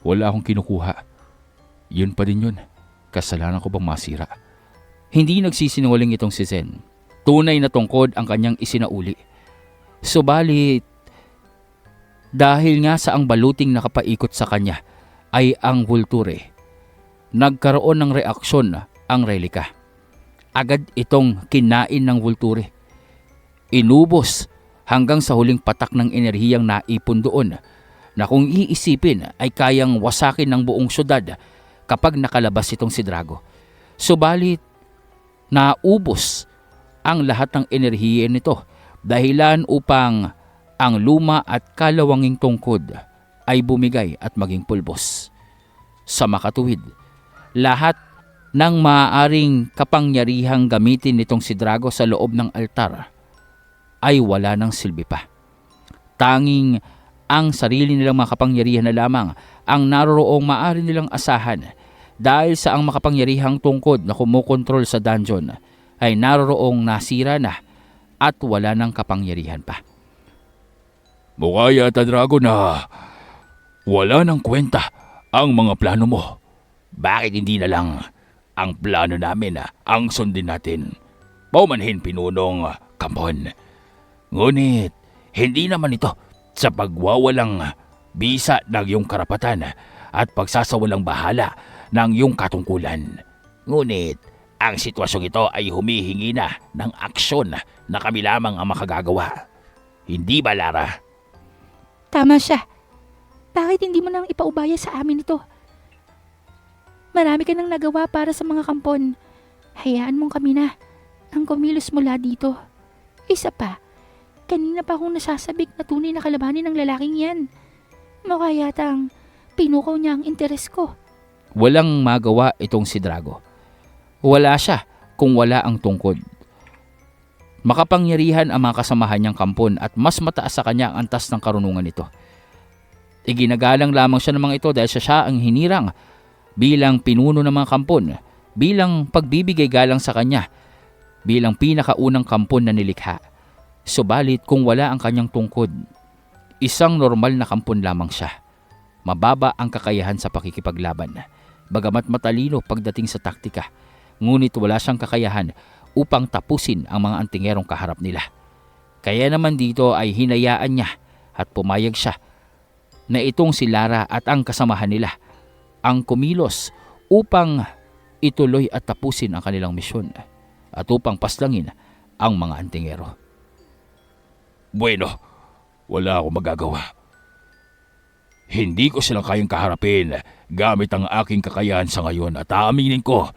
Wala akong kinukuha. Yun pa din yun. Kasalanan ko bang masira? Hindi nagsisinungaling itong si Zen. Tunay na tungkod ang kanyang isinauli. Subalit, dahil nga sa ang baluting nakapaikot sa kanya ay ang Vulture, nagkaroon ng reaksyon ang relika. Agad itong kinain ng Vulture. Inubos hanggang sa huling patak ng enerhiyang naipon doon na kung iisipin ay kayang wasakin ng buong syudad kapag nakalabas itong si Drago. Subalit, naubos ang lahat ng enerhiya nito dahilan upang ang luma at kalawanging tungkod ay bumigay at maging pulbos. Sa makatuwid, lahat ng maaaring kapangyarihang gamitin nitong si Drago sa loob ng altar ay wala ng silbi pa. Tanging ang sarili nilang mga kapangyarihan na lamang ang naroroong maaari nilang asahan dahil sa ang makapangyarihang tungkod na kumukontrol sa dungeon ay naroroong nasira na at wala ng kapangyarihan pa. Mukha yata, Drago, na wala ng kwenta ang mga plano mo. Bakit hindi na lang ang plano namin ang sundin natin? Paumanhin, Pinunong Kampon. Ngunit, hindi naman ito sa pagwawalang bisa ng iyong karapatan at pagsasawalang bahala ng iyong katungkulan. Ngunit, ang sitwasyong ito ay humihingi na ng aksyon na kami lamang ang makagagawa. Hindi ba, Lara? Tama siya. Bakit hindi mo nang ipaubaya sa amin ito? Marami ka nang nagawa para sa mga kampon. Hayaan mong kami na ang kumilos mula dito. Isa pa, kanina pa akong nasasabik na tunay na kalabanin ng lalaking yan. Mukha yatang pinukaw niya ang interes ko. Walang magawa itong si Drago. Wala siya kung wala ang tungkod. Makapangyarihan ang mga kasamahan niyang kampon at mas mataas sa kanya ang antas ng karunungan nito. Iginagalang lamang siya ng mga ito dahil siya ang hinirang bilang pinuno ng mga kampon, bilang pagbibigay galang sa kanya, bilang pinakaunang kampon na nilikha. Subalit kung wala ang kanyang tungkod, isang normal na kampon lamang siya. Mababa ang kakayahan sa pakikipaglaban, bagamat matalino pagdating sa taktika. Ngunit wala siyang kakayahan upang tapusin ang mga antingerong kaharap nila. Kaya naman dito ay hinayaan niya at pumayag siya na itong si Lara at ang kasamahan nila ang kumilos upang ituloy at tapusin ang kanilang misyon at upang paslangin ang mga antingero. Bueno, wala akong magagawa. Hindi ko silang kayang kaharapin gamit ang aking kakayahan sa ngayon at aaminin ko,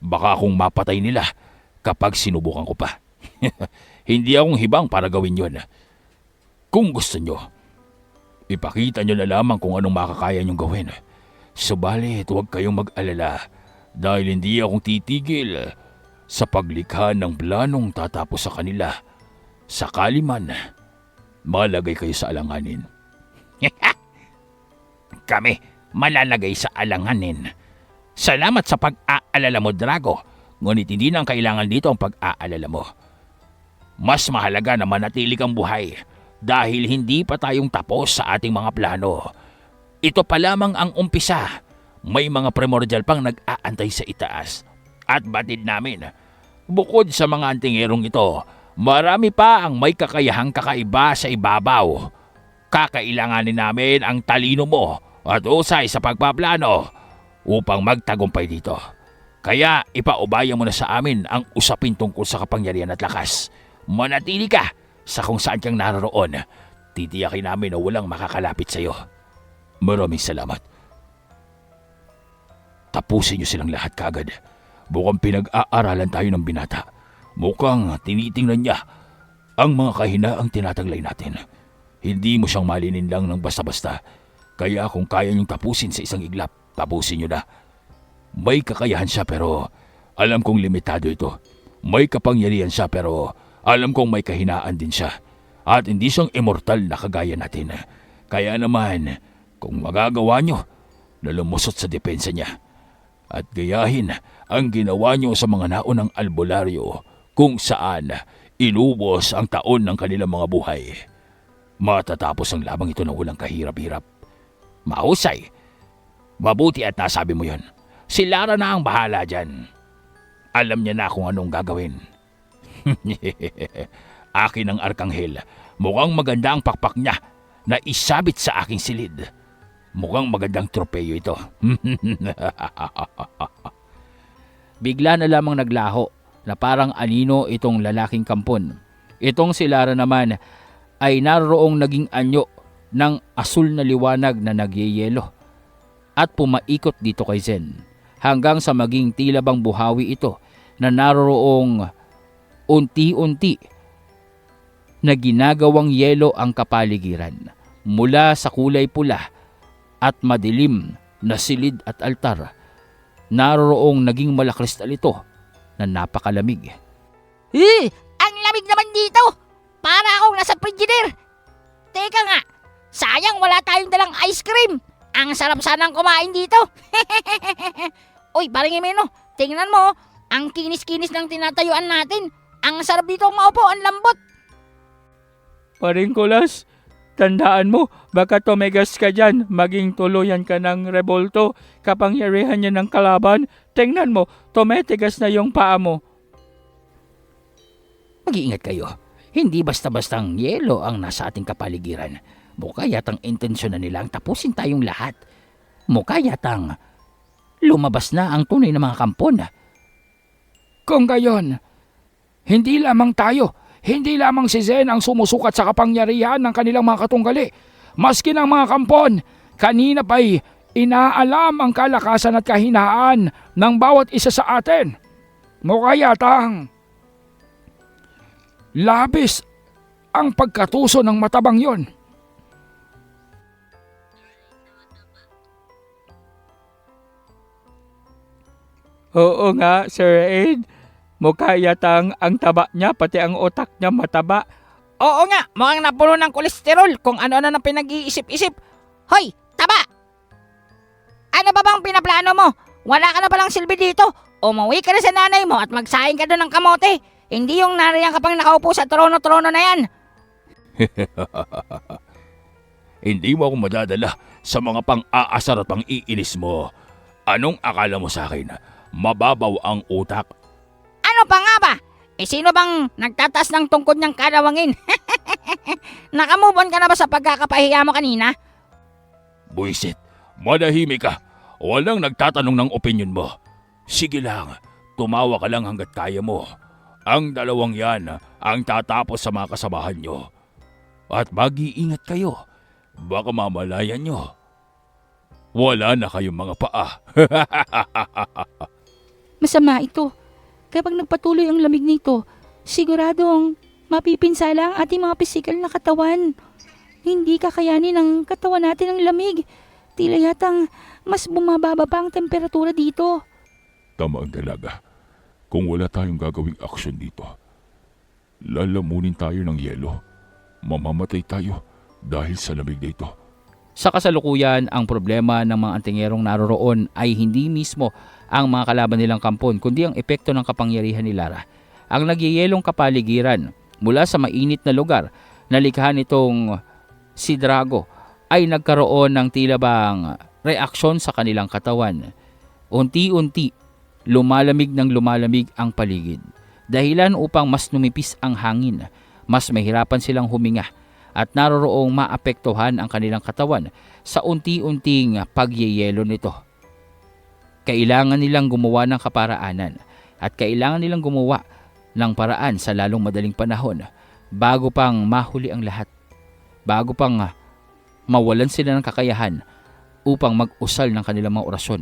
baka akong mapatay nila kapag sinubukan ko pa. Hindi akong hibang para gawin yon. Kung gusto nyo, ipakita nyo na lamang kung anong makakaya nyong gawin. Subalit huwag kayong mag-alala dahil hindi akong titigil sa paglikha ng planong tatapos sa kanila. Sakali man, malagay kayo sa alanganin. Kami malalagay sa alanganin. Salamat sa pag-aalala mo, Drago. Ngunit hindi nang kailangan dito ang pag-aalala mo. Mas mahalaga na manatili kang buhay dahil hindi pa tayong tapos sa ating mga plano. Ito pa lamang ang umpisa. May mga primordial pang nag-aantay sa itaas. At batid namin, bukod sa mga antingerong ito, marami pa ang may kakayahang kakaiba sa ibabaw. Kakailanganin namin ang talino mo at usay sa pagpaplano upang magtagumpay dito. Kaya ipaubaya mo na sa amin ang usapin tungkol sa kapangyarihan at lakas. Manatili ka sa kung saan kang naroon. Titiyakin namin na walang makakalapit sa iyo. Maraming salamat. Tapusin niyo silang lahat kaagad. Mukhang pinag-aaralan tayo ng binata. Mukhang tinitingnan niya ang mga kahinaang tinataglay natin. Hindi mo siyang malinin lang ng basta-basta. Kaya kung kaya niyong tapusin sa isang iglap, tapusin niyo na. May kakayahan siya pero alam kong limitado ito. May kapangyarihan siya pero alam kong may kahinaan din siya. at hindi siyang immortal na kagaya natin. Kaya naman, kung magagawa nyo, na lumusot sa depensa niya at gayahin ang ginawa nyo sa mga naunang albularyo kung saan inubos ang taon ng kanilang mga buhay. Matatapos ang labang ito na walang kahirap-hirap. Mahusay. Mabuti at nasabi mo yon. Si Lara na ang bahala dyan. Alam niya na kung anong gagawin. Akin ang arkanghel. Mukhang maganda ang pakpak niya na isabit sa aking silid. Mukhang magandang tropeyo ito. Bigla na lamang naglaho na parang anino itong lalaking kampon. Itong si Lara naman ay naroong naging anyo ng asul na liwanag na nagyeyelo at pumaikot dito kay Zen hanggang sa maging tila bang buhawi ito na naroong unti-unti na ginagawang yelo ang kapaligiran mula sa kulay pula at madilim na silid at altar. Naroong naging malakristal ito na napakalamig. Ang lamig naman dito! Para akong nasa frigidaire! Teka nga, sayang wala tayong dalang ice cream! Ang sarap sanang kumain dito! Uy, parang Imeno, tingnan mo, ang kinis-kinis ng tinatayuan natin. Ang sarap dito maupo, ang lambot. Paring Kulas, tandaan mo, baka tumegas ka dyan, maging tuluyan ka ng rebolto, kapangyarihan niya ng kalaban. Tingnan mo, tumetigas na yung paa mo. Mag-iingat kayo. Hindi basta-bastang yelo ang nasa ating kapaligiran. Mukha yatang intensyon na nilang tapusin tayong lahat. Mukha yatang lumabas na ang tunay na mga kampon. Kung gayon, hindi lamang tayo, hindi lamang si Zen ang sumusukat sa kapangyarihan ng kanilang mga katunggali. Maski ng mga kampon, kanina pa'y inaalam ang kalakasan at kahinaan ng bawat isa sa atin. Mukha yatang labis ang pagkatuso ng matabang yon. Oo nga, Sir Aid. Mukha yatang ang taba niya, pati ang utak niya mataba. Oo nga, mukhang napuno ng kolesterol kung ano-ano na pinag-iisip-isip. Hoy, taba! Ano ba bang pinaplano mo? Wala ka na palang silbi dito. Umuwi ka na sa nanay mo at magsaing ka doon ng kamote. Hindi yung nariyan ka pang nakaupo sa trono-trono na yan. Hindi mo ako madadala sa mga pang-aasar at pang-iinis mo. Anong akala mo sa akin? Mababaw ang utak. Ano pa nga ba? Sino bang nagtatas ng tungkod niyang kalawangin? Nakamove on ka na ba sa pagkakapahiya mo kanina? Buisit, manahimik ka. Walang nagtatanong ng opinyon mo. Sige lang, tumawa ka lang hanggat kaya mo. Ang dalawang yan ang tatapos sa mga kasamahan nyo. At mag-iingat kayo. Baka mamalayan nyo. Wala na kayong mga paa. Masama ito. Kapag nagpatuloy ang lamig nito, siguradong mapipinsala ang ating mga pisikal na katawan. Hindi kakayanin ng katawan natin ang lamig. Tila yatang mas bumababa pa ang temperatura dito. Tama ang dalaga. Kung wala tayong gagawing aksyon dito, lalamunin tayo ng yelo. Mamamatay tayo dahil sa lamig na ito. Sa kasalukuyan, ang problema ng mga antingerong naroroon ay hindi mismo ang mga kalaban nilang kampon, kundi ang epekto ng kapangyarihan ni Lara. Ang nagyeyelong kapaligiran mula sa mainit na lugar na likha nitong si Drago ay nagkaroon ng tila bang reaksyon sa kanilang katawan. Unti-unti, lumalamig ng lumalamig ang paligid. Dahilan upang mas numipis ang hangin, mas mahirapan silang huminga at naroroong maapektuhan ang kanilang katawan sa unti-unting pagyeyelo nito. Kailangan nilang gumawa ng kaparaanan at kailangan nilang gumawa ng paraan sa lalong madaling panahon bago pang mahuli ang lahat, bago pang mawalan sila ng kakayahan upang mag-usal ng kanilang mga orasyon.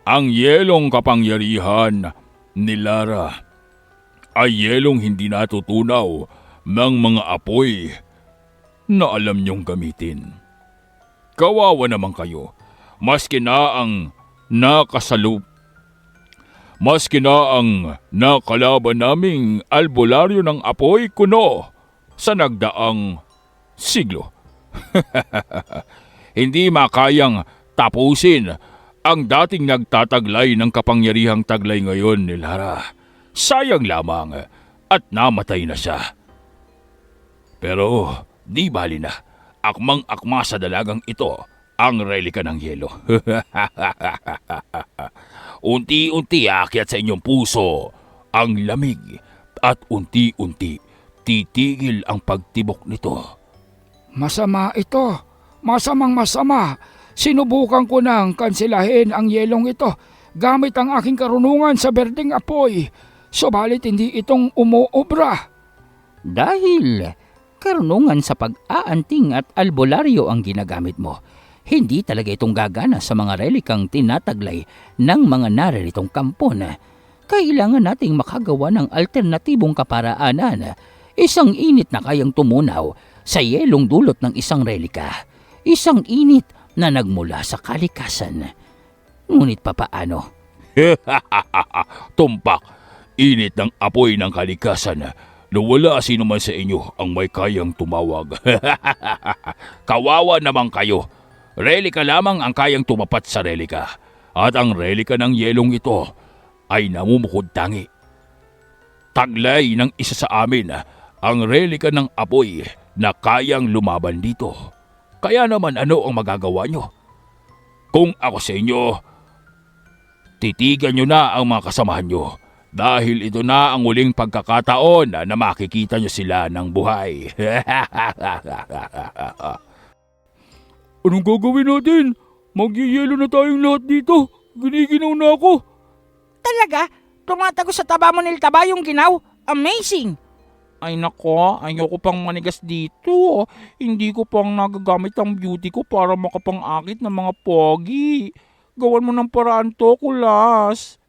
Ang yelong kapangyarihan ni Lara ay yelong hindi natutunaw ng mga apoy na alam niyong gamitin. Kawawa naman kayo, maski na ang Maski na ang nakalaban naming albularyo ng apoy kuno sa nagdaang siglo. Hindi makayang tapusin ang dating nagtataglay ng kapangyarihang taglay ngayon ni Lara. Sayang lamang at namatay na siya. Pero di bali na, akmang-akma sa dalagang ito ang relika ng yelo. Unti-unti aakyat sa inyong puso ang lamig at unti-unti titigil ang pagtibok nito. Masama ito. Masamang masama. Sinubukan ko nang kansilahin ang yelong ito gamit ang aking karunungan sa berdeng apoy. Subalit hindi itong umuobra. Dahil karunungan sa pag-aanting at albularyo ang ginagamit mo, hindi talaga itong gagana sa mga relikang tinataglay ng mga nariritong kampon. Kailangan nating makagawa ng alternatibong kaparaanan. Isang init na kayang tumunaw sa yelong dulot ng isang relika. Isang init na nagmula sa kalikasan. Ngunit papaano? Tumpak, init ng apoy ng kalikasan na wala sino man sa inyo ang may kayang tumawag. Kawawa naman kayo. Relika lamang ang kayang tumapat sa relika. At ang relika ng yelong ito ay namumukod tangi. Taglay ng isa sa amin ang relika ng apoy na kayang lumaban dito. Kaya naman ano ang magagawa nyo? Kung ako sa inyo, titigan nyo na ang mga kasamahan nyo dahil ito na ang uling pagkakataon na makikita nyo sila ng buhay. Anong gagawin natin? Magyayelo na tayong lahat dito. Giniginaw na ako. Talaga? Tumatago sa taba mo niltaba yung ginaw? Amazing! Ay nako, ayoko pang manigas dito. Hindi ko pang nagagamit ang beauty ko para makapang-akit ng mga pogi. Gawan mo ng paraan to, Kulas.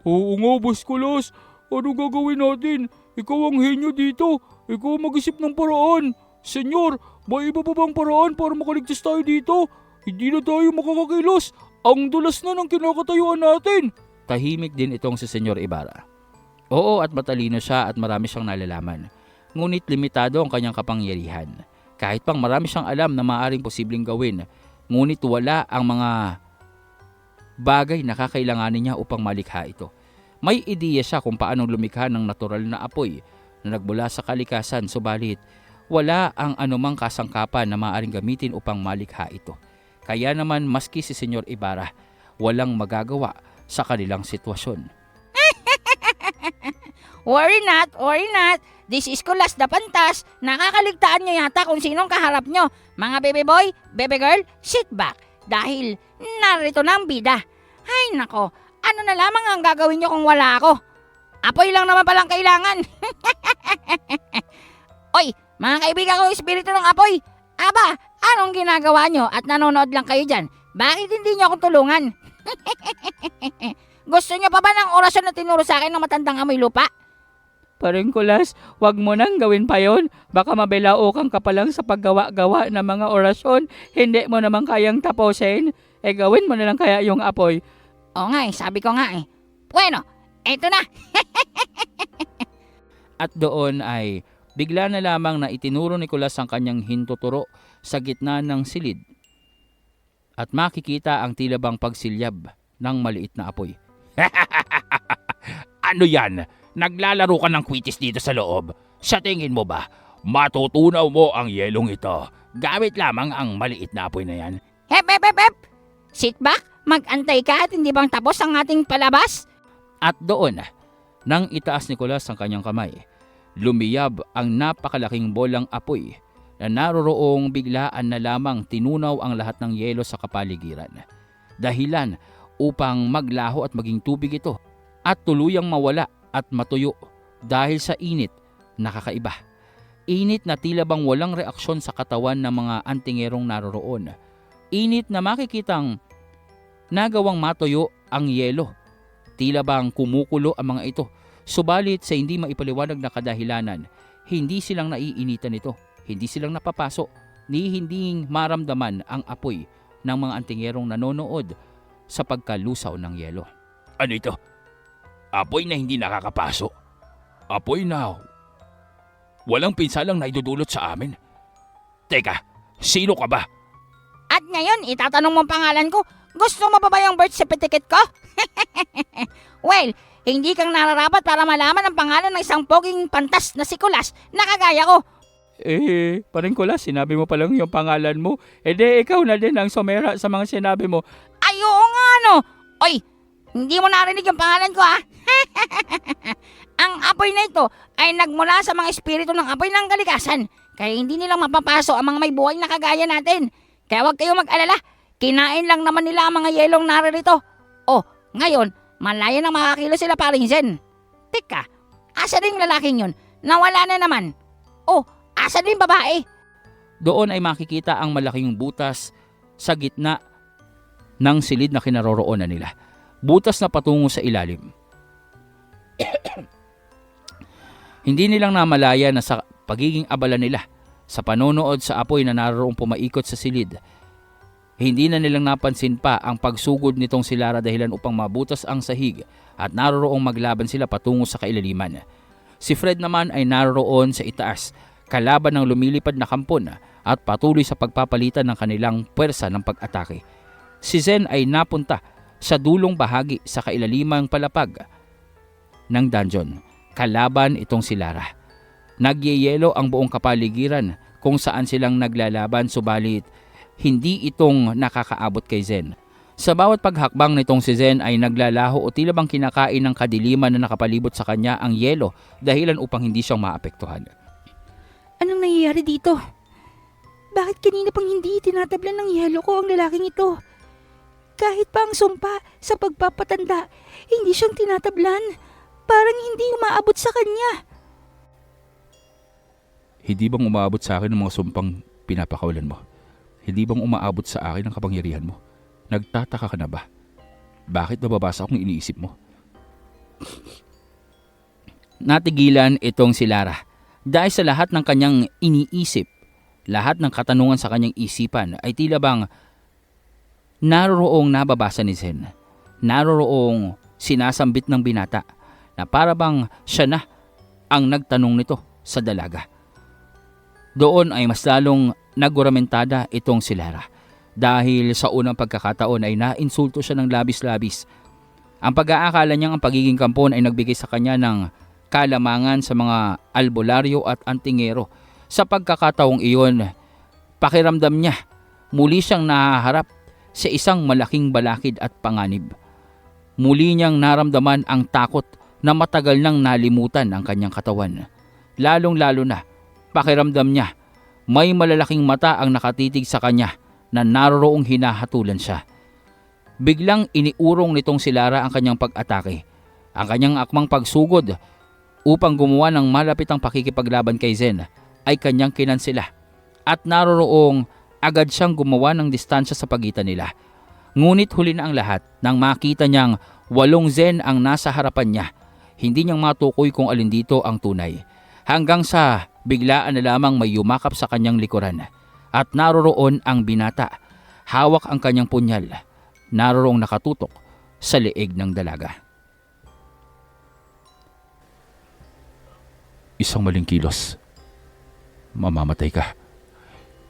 Oo nga, Boss Kulas. Ano gagawin natin? Ikaw ang henyo dito. Ikaw ang mag-isip ng paraan. Senyor, may iba pa bang paraan para makaligtas tayo dito? Hindi na tayo makakakilos. Ang dulas na ng kinakatayuan natin. Tahimik din itong si Senyor Ibarra. Oo, at matalino siya at marami siyang nalalaman. Ngunit limitado ang kanyang kapangyarihan. Kahit pang marami siyang alam na maaaring posibleng gawin, ngunit wala ang mga bagay na kakailanganin niya upang malikha ito. May ideya siya kung paanong lumikha ng natural na apoy na nagmula sa kalikasan, subalit wala ang anumang kasangkapan na maaaring gamitin upang malikha ito. Kaya naman maski si Senyor Ibarra, walang magagawa sa kanilang sitwasyon. Worry not. This is Kulas the Pantas. Nakakaligtaan nyo yata kung sinong kaharap nyo. Mga baby boy, baby girl, sit back. Dahil narito na ang bida. Ay nako, ano na lamang ang gagawin nyo kung wala ako? Apoy lang naman palang kailangan. Oy, mga kaibigan ko, espiritu ng apoy. Aba, anong ginagawa nyo at nanonood lang kayo dyan? Bakit hindi nyo akong tulungan? Gusto nyo pa ba ng orasyon na tinuro sa akin ng matandang amoy lupa? Paring Kulas, wag mo nang gawin pa yon. Baka mabilaukan ka pa lang sa paggawa-gawa ng mga orasyon. Hindi mo naman kayang tapusin. Gawin mo na lang kaya yung apoy. Oo nga sabi ko nga eh. Bueno, eto na. At doon ay bigla na lamang na itinuro ni Kulas ang kanyang hintuturo sa gitna ng silid. At makikita ang tila bang pagsilyab ng maliit na apoy. Ano yan? Naglalaro ka ng kwitis dito sa loob. Sa tingin mo ba, matutunaw mo ang yelong ito gamit lamang ang maliit na apoy na yan? Hep. Sit back, mag-antay ka at hindi bang tapos ang ating palabas? At doon, nang itaas ni Kulas ang kanyang kamay, lumiyab ang napakalaking bolang apoy na naroroong biglaan na lamang tinunaw ang lahat ng yelo sa kapaligiran. Dahilan upang maglaho at maging tubig ito at tuluyang mawala at matuyo dahil sa init na kakaiba. Init na tila bang walang reaksyon sa katawan ng mga antingerong naroroon. Init na makikitang nagawang matuyo ang yelo. Tila bang kumukulo ang mga ito. Subalit sa hindi maipaliwanag na kadahilanan, hindi silang naiinitan nito. Hindi silang napapaso, ni hindi maramdaman ang apoy ng mga antingerong nanonood sa pagkalusaw ng yelo. Ano ito? Apoy na hindi nakakapaso. Apoy na walang pinsalang naidudulot sa amin. Teka, sino ka ba? At ngayon, itatanong mo ang pangalan ko. Gusto mo pa ba yung birth certificate ko? Well, hindi kang nararapat para malaman ang pangalan ng isang poging pantas na si Kulas na kagaya ko. Paring Kulas, sinabi mo pa lang yung pangalan mo. Ikaw na din ang sumera sa mga sinabi mo. Ay, oo nga no. Oy, hindi mo narinig yung pangalan ko ha? Ang apoy na ito ay nagmula sa mga espiritu ng apoy ng kalikasan. Kaya hindi nilang mapapaso ang mga may buhay na kagaya natin. Kaya huwag kayong mag-alala. Kinain lang naman nila ang mga yelong naririto. Oh, ngayon, malaya na makakilo sila paring Zen. Teka, asa din lalaking yun? Nawala na naman. Oh, asa din babae? Doon ay makikita ang malaking butas sa gitna ng silid na kinaroroonan nila. Butas na patungo sa ilalim. Hindi nilang namalaya na sa pagiging abala nila sa panonood sa apoy na naroong pumaikot sa silid, hindi na nilang napansin pa ang pagsugod nitong si Lara dahilan upang mabutas ang sahig at naroong maglaban sila patungo sa kailaliman. Si Fred naman ay naroon sa itaas, kalaban ng lumilipad na kampon at patuloy sa pagpapalitan ng kanilang puwersa ng pag-atake. Si Zen ay napunta sa dulong bahagi sa kailalimang palapag ng dungeon. Kalaban itong si Lara. Nagyeyelo ang buong kapaligiran kung saan silang naglalaban, subalit hindi itong nakakaabot kay Zen. Sa bawat paghakbang nitong si Zen ay naglalaho o tila bang kinakain ng kadiliman na nakapalibot sa kanya ang yelo dahilan upang hindi siyang maapektuhan. Anong nangyayari dito? Bakit kanina pang hindi tinatablan ng yelo ko ang lalaking ito? Kahit pa ang sumpa sa pagpapatanda, hindi siyang tinatablan. Parang hindi umaabot sa kanya. Hindi bang umaabot sa akin ang mga sumpang pinapakawalan mo? Hindi bang umaabot sa akin ang kapangyarihan mo? Nagtataka ka na ba? Bakit nababasa akong iniisip mo? Natigilan itong si Lara. Dahil sa lahat ng kanyang iniisip, lahat ng katanungan sa kanyang isipan ay tila bang naroroong nababasa ni Zen. Naroroong sinasambit ng binata na para bang siya na ang nagtanong nito sa dalaga. Doon ay mas lalong naguramentada itong si Lara dahil sa unang pagkakataon ay nainsulto siya ng labis-labis. Ang pag-aakala niyang ang pagiging kampon ay nagbigay sa kanya ng kalamangan sa mga albularyo at antingero. Sa pagkakataong iyon, pakiramdam niya muli siyang nahaharap sa isang malaking balakid at panganib. Muli niyang naramdaman ang takot na matagal nang nalimutan ang kanyang katawan. Lalong-lalo na, pakiramdam niya, may malalaking mata ang nakatitig sa kanya na naroroong hinahatulan siya. Biglang iniurong nitong si Lara ang kanyang pag-atake. Ang kanyang akmang pagsugod upang gumawa ng malapitang pakikipaglaban kay Zen ay kanyang kinansela at naroroong agad siyang gumawa ng distansya sa pagitan nila. Ngunit huli na ang lahat nang makita niyang 8 Zen ang nasa harapan niya. Hindi niyang matukoy kung alin dito ang tunay. Hanggang sa biglaan na lamang may yumakap sa kanyang likuran. At naroroon ang binata. Hawak ang kanyang punyal. Naroroong nakatutok sa leeg ng dalaga. Isang maling kilos. Mamamatay ka.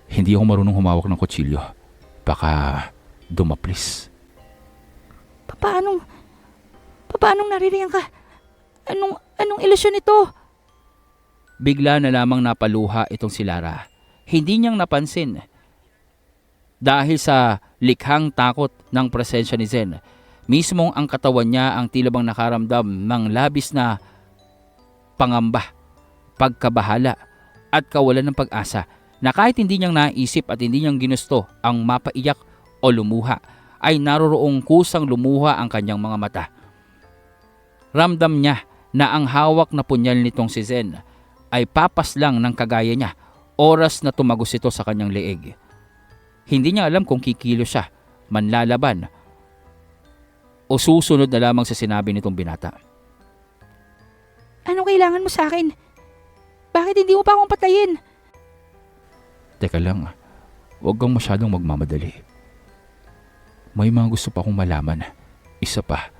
Hindi ako marunong humawak ng kutsilyo. Baka dumaplis. Paanong naririyan ka? Anong ilusyon ito? Bigla na lamang napaluha itong si Lara. Hindi niyang napansin. Dahil sa likhang takot ng presensya ni Zen, mismong ang katawan niya ang tila bang nakaramdam ng labis na pangamba, pagkabahala at kawalan ng pag-asa na kahit hindi niyang naisip at hindi niyang ginusto ang mapaiyak o lumuha, ay naroroong kusang lumuha ang kanyang mga mata. Ramdam niya na ang hawak na punyal nitong si Zen ay papas lang ng kagaya niya oras na tumagos ito sa kanyang leeg. Hindi niya alam kung kikilos siya, manlalaban o susunod na lamang sa sinabi nitong binata. Ano kailangan mo sa akin? Bakit hindi mo pa akong patayin? Teka lang, huwag kang masyadong magmamadali. May mga gusto pa akong malaman. Isa pa.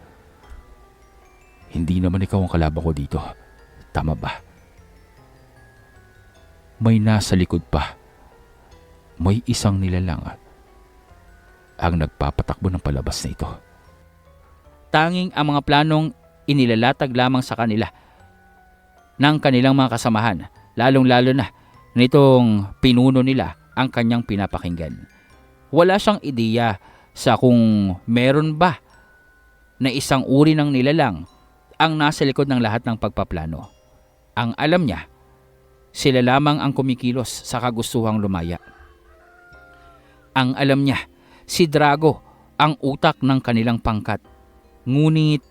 Hindi naman ikaw ang kalaban ko dito. Tama ba? May nasa likod pa. May isang nilalang ang nagpapatakbo ng palabas na ito. Tanging ang mga planong inilalatag lamang sa kanila ng kanilang mga kasamahan, lalong-lalo na nitong pinuno nila ang kanyang pinapakinggan. Wala siyang ideya sa kung meron ba na isang uri ng nilalang ang nasa likod ng lahat ng pagpaplano. Ang alam niya, sila lamang ang kumikilos sa kagustuhang lumaya. Ang alam niya, si Drago ang utak ng kanilang pangkat. Ngunit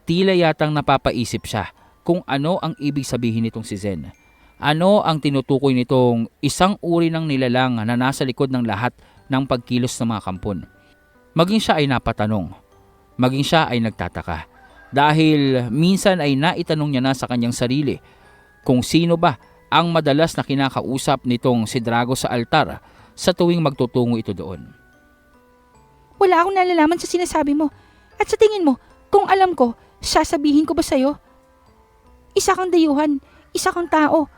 tila yatang napapaisip siya kung ano ang ibig sabihin nitong si Zen. Ano ang tinutukoy nitong isang uri ng nilalang na nasa likod ng lahat ng pagkilos ng mga kampon. Maging siya ay napatanong. Maging siya ay nagtataka. Dahil minsan ay naitanong niya na sa kanyang sarili kung sino ba ang madalas na kinakausap nitong si Drago sa altar sa tuwing magtutungo ito doon. Wala akong nalalaman sa sinasabi mo. At sa tingin mo, kung alam ko, sasabihin ko ba sa'yo? Isa kang dayuhan, isa kang tao.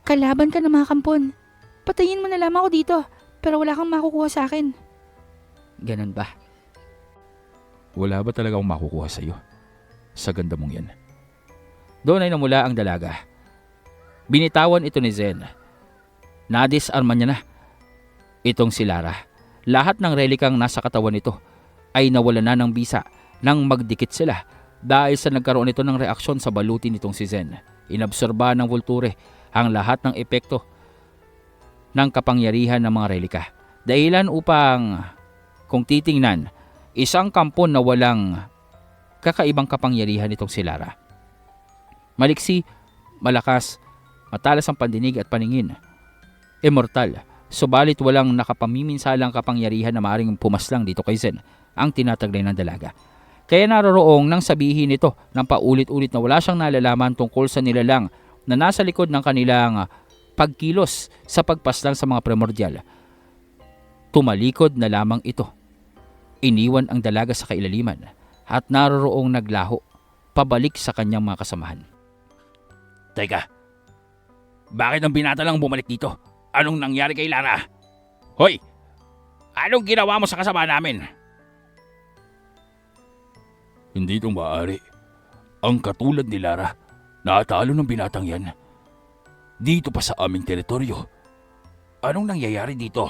Kalaban ka ng mga kampon. Patayin mo na lamang ako dito, pero wala kang makukuha sa akin. Ganun ba? Wala ba talaga akong makukuha sa iyo? Sa ganda mong yan. Doon ay namula ang dalaga. Binitawan ito ni Zen. Nadisarman niya na itong si Lara. Lahat ng relikang nasa katawan nito ay nawala na ng bisa nang magdikit sila dahil sa nagkaroon ito ng reaksyon sa baluti nitong si Zen. Inabsorba ng Volture ang lahat ng epekto ng kapangyarihan ng mga relika. Dahilan upang, kung titingnan, isang kampon na walang kakaibang kapangyarihan itong si Lara. Maliksi, malakas, matalas ang pandinig at paningin. Immortal, subalit walang nakapamiminsalang kapangyarihan na maaaring pumaslang dito kay Zen, ang tinataglay ng dalaga. Kaya naroroong nang sabihin ito ng paulit-ulit na wala siyang nalalaman tungkol sa nilalang na nasa likod ng kanilang pagkilos sa pagpaslang sa mga primordial. Tumalikod na lamang ito. Iniwan ang dalaga sa kailaliman at naroroong naglaho pabalik sa kanyang mga kasamahan. Teka, bakit ang binata lang bumalik dito? Anong nangyari kay Lara? Hoy! Anong ginawa mo sa kasama namin? Hindi itong maaari. Ang katulad ni Lara, natalo ng binatang yan. Dito pa sa aming teritoryo. Anong nangyayari dito?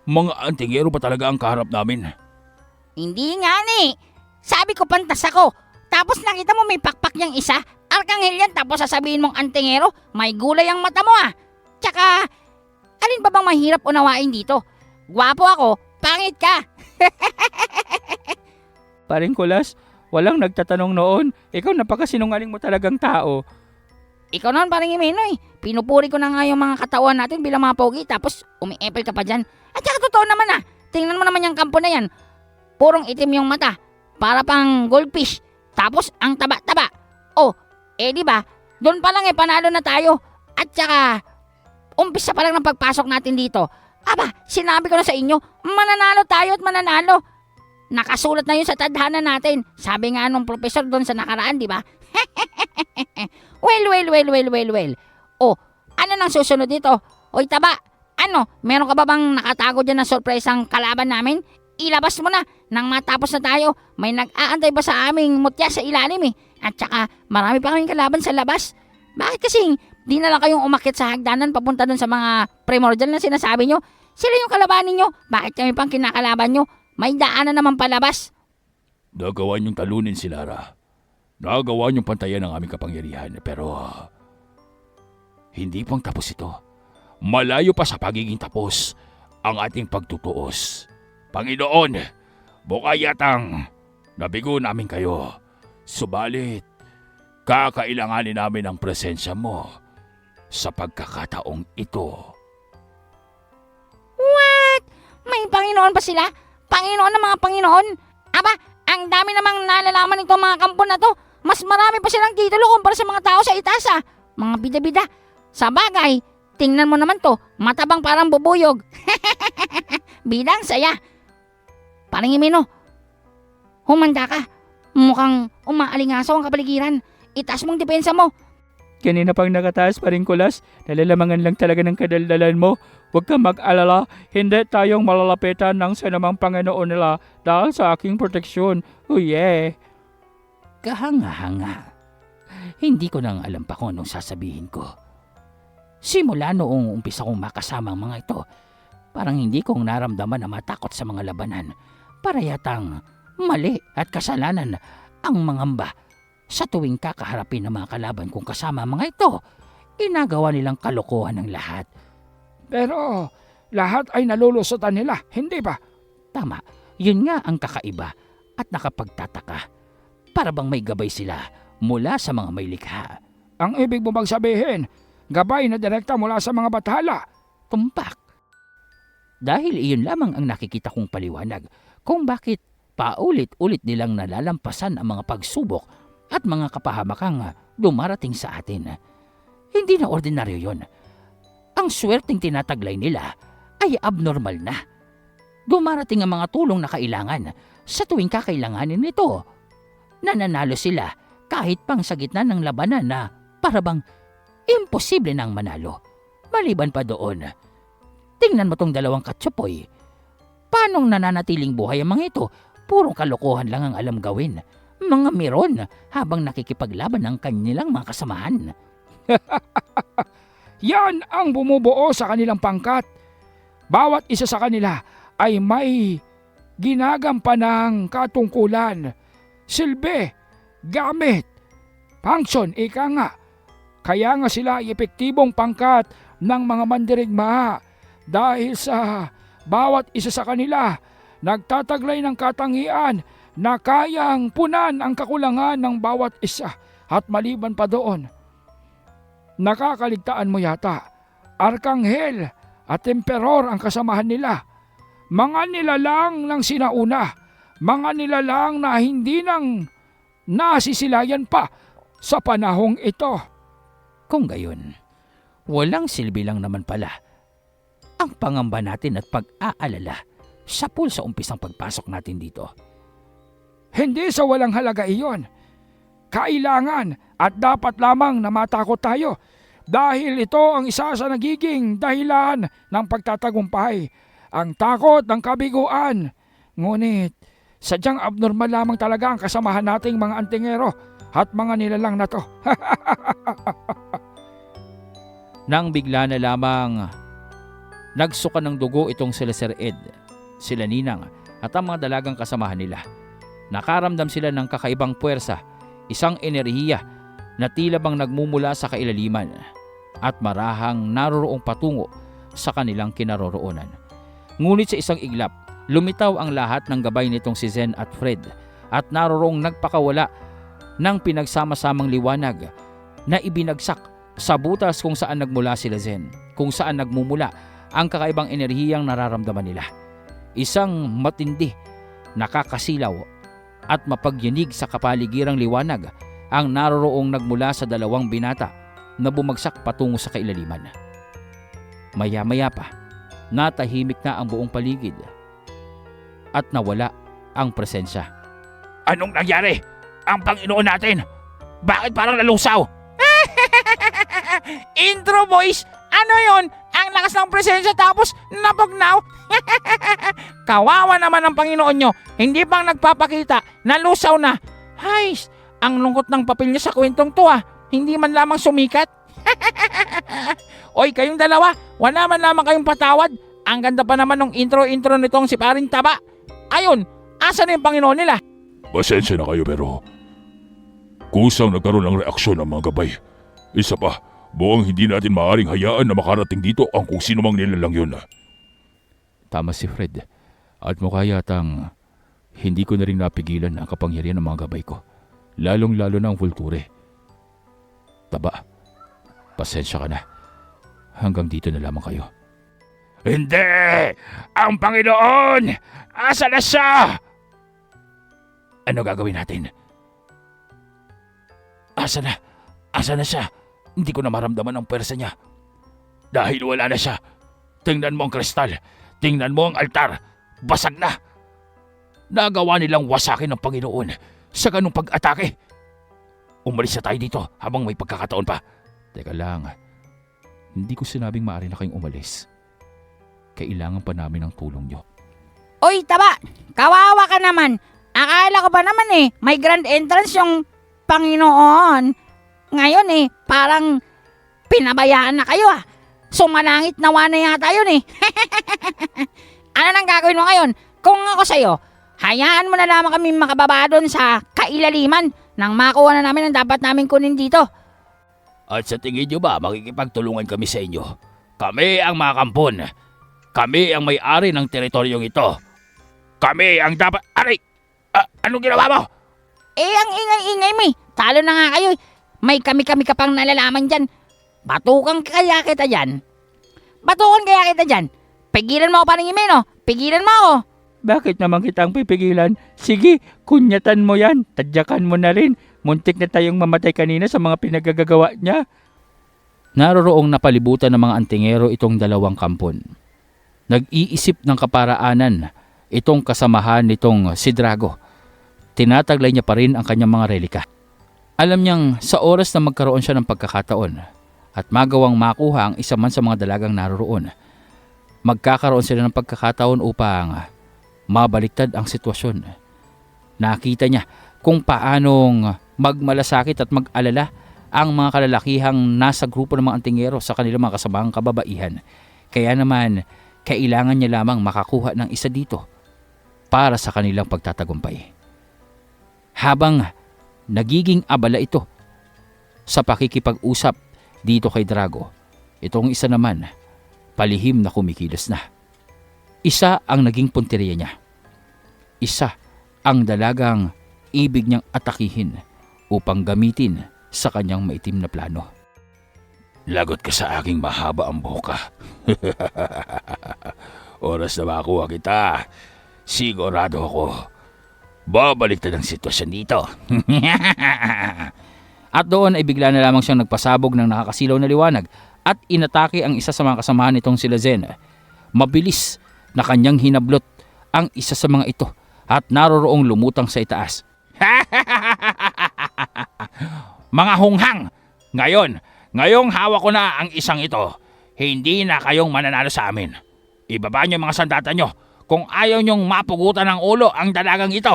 Mga antingero pa talaga ang kaharap namin. Hindi nga ni. Sabi ko pantas ako. Tapos nakita mo may pakpak niyang isa. Arkanghel yan tapos sasabihin mong antingero. May gulay ang mata mo ah. Tsaka, alin ba bang mahirap unawain dito? Gwapo ako, pangit ka. Paring Kulas, walang nagtatanong noon. Ikaw napakasinungaling mo talagang tao. Ikaw naman parang Imenoy. Pinupuri ko na nga yung mga katawan natin bilang mga pogi tapos umi-epel ka pa dyan. At saka totoo naman ah. Tingnan mo naman yung kampo na yan. Purong itim yung mata. Para pang goldfish. Tapos ang taba-taba. Oh, di ba? Doon pa lang panalo na tayo. At saka, umpisa pa lang ng pagpasok natin dito. Aba, sinabi ko na sa inyo, mananalo tayo at mananalo. Nakasulat na yun sa tadhana natin. Sabi nga nung professor doon sa nakaraan, di ba? Well. Oh, ano nang susunod dito? Oy, taba, ano, meron ka ba bang nakatago dyan na surpresang kalaban namin? Ilabas mo na, nang matapos na tayo. May nag-aantay ba sa aming mutya sa ilalim eh? At saka, marami pa kaming kalaban sa labas. Bakit kasing di na lang kayong umakyat sa hagdanan papunta dun sa mga primordial na sinasabi nyo? Sila yung kalabanin nyo. Bakit kami pang kinakalaban nyo? May daanan naman palabas. Nagawa niyong talunin si Lara. Nagawa niyong pantayan ang aming kapangyarihan. Pero, hindi pang tapos ito. Malayo pa sa pagiging tapos ang ating pagtutuos. Panginoon, buka yatang nabigo namin kayo. Subalit, kakailanganin namin ang presensya mo sa pagkakataong ito. What? May Panginoon pa sila? Panginoon ng mga Panginoon? Aba, ang dami namang nalalaman nitong mga kampon na to. Mas marami pa silang titulo kumpara sa mga tao sa itaas. Mga bida-bida. Sa bagay, tingnan mo naman to. Matabang parang bubuyog. Bidang saya. Parang Imeno, humanda ka. Mukhang umaalingasaw ang kapaligiran. Itaas mong depensa mo. Kanina pang nakataas pa rin kulas, nalalamangan lang talaga ng kadaldalan mo. Huwag kang mag-alala, hindi tayong malalapitan ng sinamang Panginoon nila dahil sa aking proteksyon. Oh yeah! Kahanga-hanga. Hindi ko nang alam pa kung anong sasabihin ko. Simula noong umpisa kong makasama ang mga ito, parang hindi kong naramdaman na matakot sa mga labanan. Para yatang mali at kasalanan ang mangamba sa tuwing kakaharapin ng mga kalaban kong kasama ang mga ito. Inagawa nilang kalokohan ng lahat. Pero lahat ay nalulusutan nila, hindi ba? Tama, yun nga ang kakaiba at nakapagtataka. Para bang may gabay sila mula sa mga may likha. Ang ibig mo bang sabihin, gabay na direkta mula sa mga bathala? Tumpak. Dahil iyon lamang ang nakikita kong paliwanag kung bakit paulit-ulit nilang nalalampasan ang mga pagsubok at mga kapahamakang dumarating sa atin. Hindi na ordinaryo yon. Ang swerteng tinataglay nila ay abnormal na. Dumarating ang mga tulong na kailangan sa tuwing kakailanganin nito. Nananalo sila kahit pang sa gitna ng labanan na parabang imposible nang manalo. Maliban pa doon, tingnan mo tong dalawang katsupoy. Paanong nananatiling buhay ang mga ito? Purong kalokohan lang ang alam gawin. Mga miron habang nakikipaglaban ng kanilang mga kasamahan. Yan ang bumubuo sa kanilang pangkat. Bawat isa sa kanila ay may ginagampanang katungkulan, silbi, gamit, function, ika nga. Kaya nga sila ay epektibong pangkat ng mga mandirigma dahil sa bawat isa sa kanila nagtataglay ng katangian na kayang punan ang kakulangan ng bawat isa. At maliban pa doon, nakakaligtaan mo yata, arkanghel at emperor ang kasamahan nila. Mga nilalang ng sinauna, mga nilalang na hindi nang nasisilayan pa sa panahong ito. Kung gayon, walang silbi lang naman pala ang pangamba natin at pag-aalala sa sa umpisang pagpasok natin dito. Hindi sa walang halaga iyon. Kailangan at dapat lamang na matakot tayo dahil ito ang isa sa nagiging dahilan ng pagtatagumpay. Ang takot ng kabiguan. Ngunit sadyang abnormal lamang talaga ang kasamahan nating mga antingero at mga nilalang na to. Nang bigla na lamang nagsuka ng dugo itong sila Sir Ed, sila Ninang at ang mga dalagang kasamahan nila. Nakaramdam sila ng kakaibang puwersa, isang enerhiya na tila bang nagmumula sa kailaliman at marahang naroroong patungo sa kanilang kinaroroonan. Ngunit sa isang iglap, lumitaw ang lahat ng gabay nitong si Zen at Fred at naroroong nagpakawala ng pinagsama-samang liwanag na ibinagsak sa butas kung saan nagmula sila Zen, kung saan nagmumula ang kakaibang enerhiyang nararamdaman nila. Isang matindi, nakakasilaw at mapagyanig sa kapaligirang liwanag ang naroroong nagmula sa dalawang binata na bumagsak patungo sa kailaliman. Maya-maya pa, natahimik na ang buong paligid at nawala ang presensya. Anong nangyari? Ang Panginoon natin! Bakit parang nalusaw? Intro boys! Ano yon? Ang lakas ng presensya tapos napugnaw? Kawawa naman ang Panginoon nyo. Hindi bang nagpapakita? Nalusaw na. Hays, ang lungkot ng papel niya sa kwentong to ah. Hindi man lamang sumikat. Oy, kayong dalawa, wala man lamang kayong patawad. Ang ganda pa naman ng intro nitong si Paring Taba. Ayun, asa na yung Panginoon nila? Pasensya na kayo pero kusang nagkaroon ng reaksyon ang mga gabay. Isa pa, buong hindi natin maaaring hayaan na makarating dito ang kung sino mang nilalang yun. Tama si Fred at mukha yatang hindi ko na rin napigilan ang kapangyarihan ng mga gabay ko, lalong-lalo na ang Vulture. Taba, pasensya ka na. Hanggang dito na lamang kayo. Hindi! Ang Panginoon! Asa na siya? Ano gagawin natin? Asa na? Asa na siya? Hindi ko na maramdaman ang pwersa niya. Dahil wala na siya. Tingnan mo ang kristal. Tingnan mo ang altar. Basag na. Nagawa nilang wasakin ng Panginoon. sa ganung pag-atake. Umalis na tayo dito habang may pagkakataon pa. Teka lang, hindi ko sinabing maaari na kayong umalis. Kailangan pa namin ng tulong nyo. Uy, taba! Kawawa ka naman! Akala ko ba naman may grand entrance yung Panginoon. Ngayon parang pinabayaan na kayo Sumalangit nawa na yata yun Ano nang gagawin mo ngayon? Kung ako sa'yo, hayaan mo na lamang kami makababa doon sa kailaliman nang makuha na namin ang dapat namin kunin dito. At sa tingin nyo ba makikipagtulungan kami sa inyo? Kami ang mga kampon. Kami ang may-ari ng teritoryong ito. Kami ang dapat... Aray! Anong ginawa mo? Ang ingay-ingay mo Talo na nga kayo May kami-kami ka pang nalalaman dyan. Batukan kaya kita dyan. Pigilan mo ako parang no? Pigilan mo ako. Bakit naman kitang pipigilan? Sige, kunyatan mo yan. Tadyakan mo na rin. Muntik na tayong mamatay kanina sa mga pinagagagawa niya. Naroroong napalibutan ng mga antingero itong dalawang kampon. Nag-iisip ng kaparaanan itong kasamahan nitong si Drago. Tinataglay niya pa rin ang kanyang mga relika. Alam niyang sa oras na magkaroon siya ng pagkakataon at magawang makuha ang isa man sa mga dalagang naroroon, magkakaroon sila ng pagkakataon upang mabaliktad ang sitwasyon. Nakita niya kung paanong magmalasakit at mag-alala ang mga kalalakihang nasa grupo ng mga antingero sa kanilang mga kasamahang kababaihan. Kaya naman, kailangan niya lamang makakuha ng isa dito para sa kanilang pagtatagumpay. Habang nagiging abala ito sa pakikipag-usap dito kay Drago, itong isa naman, palihim na kumikilos na. Isa ang naging punteriya niya. Isa ang dalagang ibig niyang atakihin upang gamitin sa kanyang maitim na plano. Lagot ka sa aking mahaba ang buka. Oras na makuha kita, sigurado ako, babaliktad ang sitwasyon dito. At doon ay bigla na lamang siyang nagpasabog ng nakakasilaw na liwanag at inatake ang isa sa mga kasamahan nitong sila Zen. Mabilis na kanyang hinablot ang isa sa mga ito at naroroong lumutang sa itaas. Mga hunghang! Ngayong hawak ko na ang isang ito, hindi na kayong mananalo sa amin. Ibaba niyo mga sandata niyo kung ayaw niyong mapugutan ng ulo ang dalagang ito.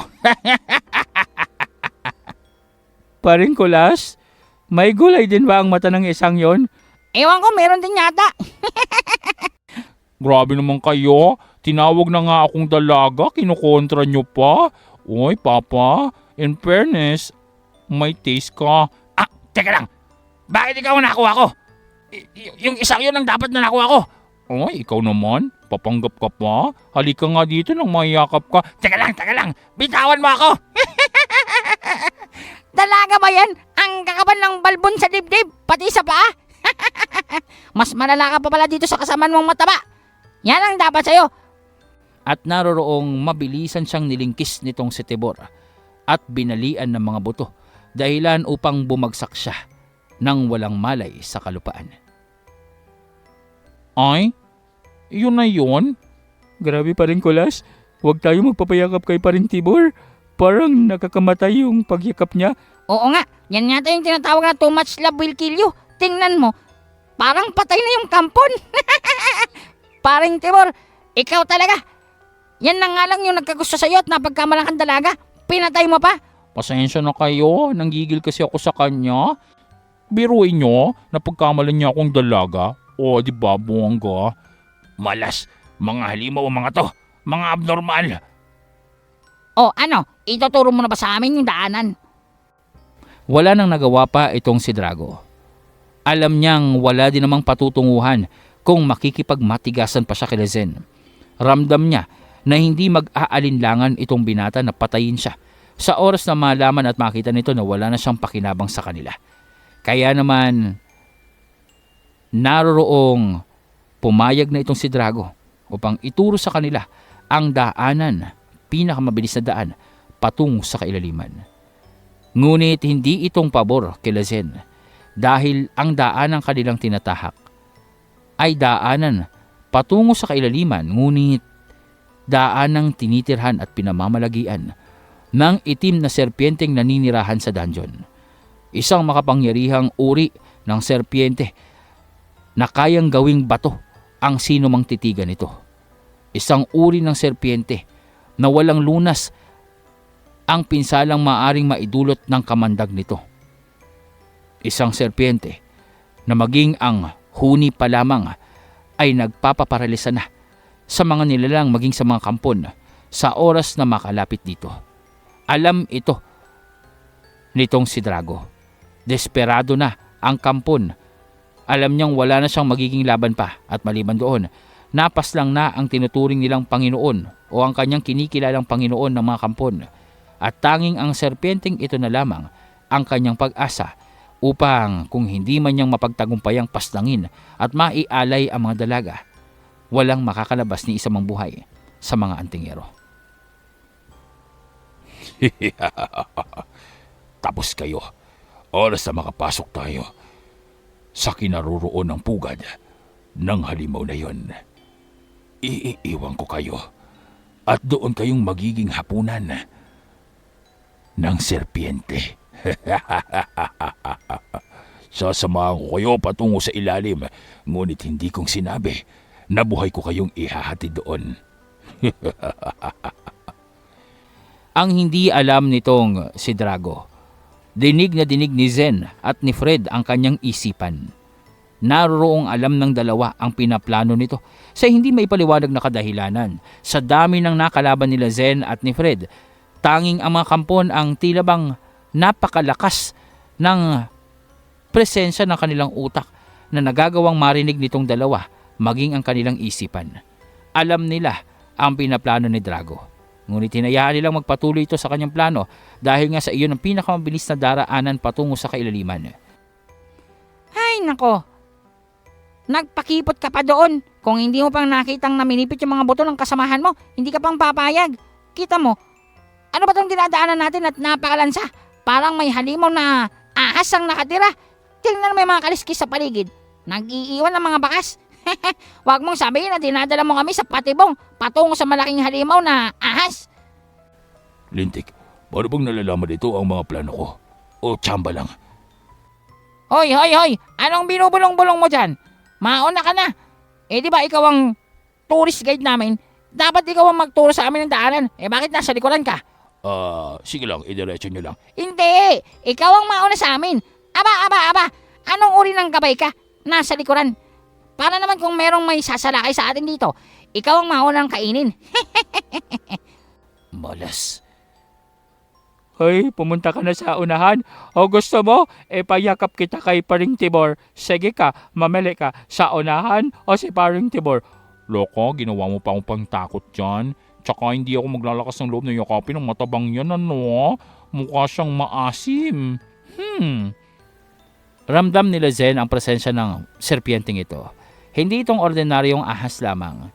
Paring Kulas, may gulay din ba ang mata ng isang yon? Ewan ko, meron din yata. Grabe naman kayo. Tinawag na nga akong dalaga, kinukontra nyo pa. Uy, Papa, in fairness, may taste ka. Teka lang, bakit ikaw ang nakuha ko? Yung isang yun ang dapat na nakuha ko. Ay, ikaw naman, papanggap ka pa. Halika nga dito nang mayakap ka. Teka lang, bitawan mo ako. Dalaga ba yan? Ang kakapal ng balbon sa dibdib, pati sa paa. Mas malala ka pa pala dito sa kasamaan mong mataba. Yan ang dapat sa'yo. At naroroong mabilisan siyang nilingkis nitong si Tibor at binalian ng mga buto dahilan upang bumagsak siya nang walang malay sa kalupaan. Ay, yun na yun? Grabe Paring Kulas, huwag tayo magpapayakap kay Paring Tibor. Parang nakakamatay yung pagyakap niya. Oo nga, yan yata yung tinatawag na too much love will kill you. Tingnan mo, parang patay na yung kampon. Paring Tibor, ikaw talaga. Yan na nga lang yung nagkagusto sa'yo at napagkamalang kang dalaga. Pinatay mo pa. Pasensya na kayo, nanggigil kasi ako sa kanya. Biruin nyo, napagkamalan niya akong dalaga. O, di ba, buwangga? Malas, mga halimaw ang mga to, mga abnormal. O ano, ituturo mo na ba sa amin yung daanan? Wala nang nagawa pa itong si Drago. Alam niyang wala din namang patutunguhan kung makikipagmatigasan pa siya kay Zen. Ramdam niya na hindi mag-aalinlangan itong binata na patayin siya sa oras na malaman at makita nito na wala na siyang pakinabang sa kanila. Kaya naman, naroroong pumayag na itong si Drago upang ituro sa kanila ang daanan, pinakamabilis na daan patungo sa kailaliman. Ngunit hindi itong pabor kila Zen dahil ang daanan kanilang tinatahak ay daanan patungo sa kailaliman, ngunit daanang tinitirhan at pinamamalagian ng itim na serpyenteng naninirahan sa dungeon. Isang makapangyarihang uri ng serpyente na kayang gawing bato ang sino mang titigan nito. Isang uri ng serpyente na walang lunas ang pinsalang maaring maidulot ng kamandag nito. Isang serpyente na maging ang huni pa lamang ay nagpapaparalisa na sa mga nilalang maging sa mga kampon sa oras na makalapit dito. Alam ito nitong si Drago. Desperado na ang kampon. Alam niyang wala na siyang magiging laban pa at maliban doon, napaslang na ang tinuturing nilang Panginoon o ang kanyang kinikilalang Panginoon ng mga kampon. At tanging ang serpenteng ito na lamang ang kanyang pag-asa upang kung hindi man niyang mapagtagumpayang paslangin at maialay ang mga dalaga, walang makakalabas ni isa mang buhay sa mga antingero. Tapos kayo. Oras na makapasok tayo sa kinaroroon ng pugad ng halimaw na yon. Iiwan ko kayo at doon kayong magiging hapunan ng serpiente. Sasamahan ko kayo patungo sa ilalim, ngunit hindi kong sinabi na buhay ko kayong ihahatid doon. Ang hindi alam nitong si Drago, dinig na dinig ni Zen at ni Fred ang kanyang isipan. Naroroong alam ng dalawa ang pinaplano nito sa hindi may paliwanag na kadahilanan. Sa dami ng nakalaban nila Zen at ni Fred, tanging ang mga kampon ang tila bang napakalakas ng presensya ng kanilang utak na nagagawang marinig nitong dalawa maging ang kanilang isipan. Alam nila ang pinaplano ni Drago. Ngunit hinayaan nilang magpatuloy ito sa kanyang plano dahil nga sa iyon ang pinakamabilis na daraanan patungo sa kailaliman. Ay, nako. Nagpakipot ka pa doon. Kung hindi mo pang nakitang naminipit yung mga buto ng kasamahan mo, hindi ka pang papayag. Kita mo, ano ba itong dinadaanan natin at napakalansa? Parang may halimaw na ahas ang nakatira. Tingnan mo yung mga kaliskis sa paligid. Nag-iiwan ng mga bakas. Huwag mong sabihin na dinadala mo kami sa patibong patungo sa malaking halimaw na ahas. Lintik, paano bang nalalaman ito ang mga plano ko? O tsamba lang? Hoy, hoy, hoy! Anong binubulong-bulong mo dyan? Mauna ka na. Eh di ba ikaw ang tourist guide namin? Dapat ikaw ang magturo sa amin ng daanan. Eh bakit nasa likuran ka? Sige lang, idiretso nyo lang. Hindi! Ikaw ang mauna sa amin. Aba! Anong uri ng gabay ka? Nasa likuran. Para naman kung merong may sasalakay sa atin dito, ikaw ang maunang kainin. Malas. Hoy, pumunta ka na sa unahan. O gusto mo, payakap kita kay Paring Tibor. Sige ka, mamili ka sa unahan o si Paring Tibor. Loko, ginawa mo pa akong pangtakot dyan. Tsaka hindi ako maglalakas ng loob na yakapin ng matabang yan, ano? Mukha siyang maasim. Ramdam nila Zen ang presensya ng serpyenteng ito. Hindi itong ordinaryong ahas lamang.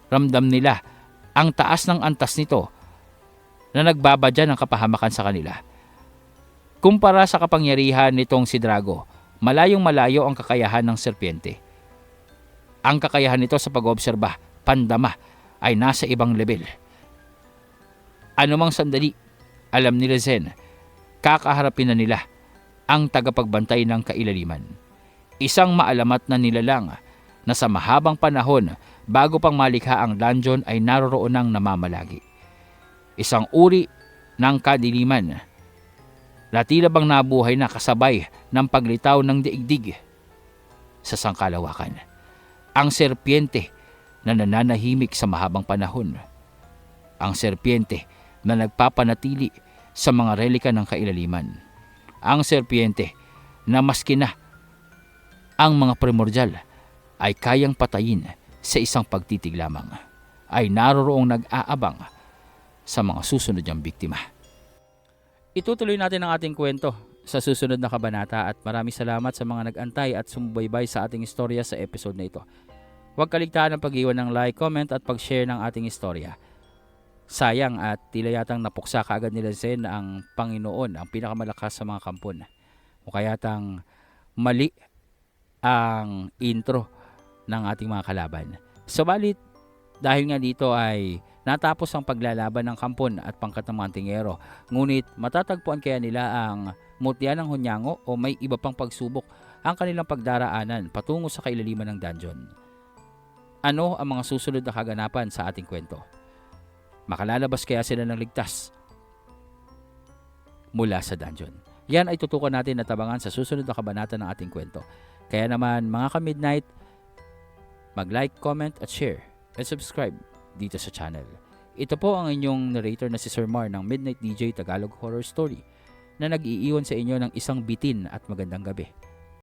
Ramdam nila ang taas ng antas nito na nagbabadya ng kapahamakan sa kanila. Kumpara sa kapangyarihan nitong si Drago, malayong malayo ang kakayahan ng serpyente. Ang kakayahan nito sa pag-oobserba, pandama, ay nasa ibang level. Anumang sandali, alam nila Zen, kakaharapin na nila ang tagapagbantay ng kailaliman. Isang maalamat na nilalang na sa mahabang panahon bago pang malikha ang dungeon ay naroroon ng namamalagi. Isang uri ng kadiliman na tila bang nabuhay na kasabay ng paglitaw ng daigdig sa sangkalawakan. Ang serpiente na nananahimik sa mahabang panahon. Ang serpiente na nagpapanatili sa mga relika ng kailaliman. Ang serpiente na maski na ang mga primordial ay kayang patayin sa isang pagtitig lamang, ay naroroong nag-aabang sa mga susunod niyang biktima. Itutuloy natin ang ating kwento sa susunod na kabanata at maraming salamat sa mga nag-antay at sumubaybay sa ating istorya sa episode na ito. Huwag kaligtaan ang pag-iwan ng like, comment at pag-share ng ating istorya. Sayang at tila yatang napuksa kaagad nila Zen ang Panginoon, ang pinakamalakas sa mga kampon. O kaya tang mali ang intro ng ating mga kalaban. Subalit, dahil nga dito ay Natapos ang paglalaban ng kampon at pangkat ng mga tingero, ngunit matatagpuan kaya nila ang mutya ng Hunyango o may iba pang pagsubok ang kanilang pagdaraanan patungo sa kailaliman ng dungeon. Ano ang mga susunod na kaganapan sa ating kwento? Makalalabas kaya sila ng ligtas mula sa dungeon? Yan ay tutukan natin at abangan sa susunod na kabanata ng ating kwento. Kaya naman mga ka-midnight, mag-like, comment at share and subscribe dito sa channel. Ito po ang inyong narrator na si Sir Mar ng Midnight DJ Tagalog Horror Story na nag-iiwan sa inyo ng isang bitin at magandang gabi.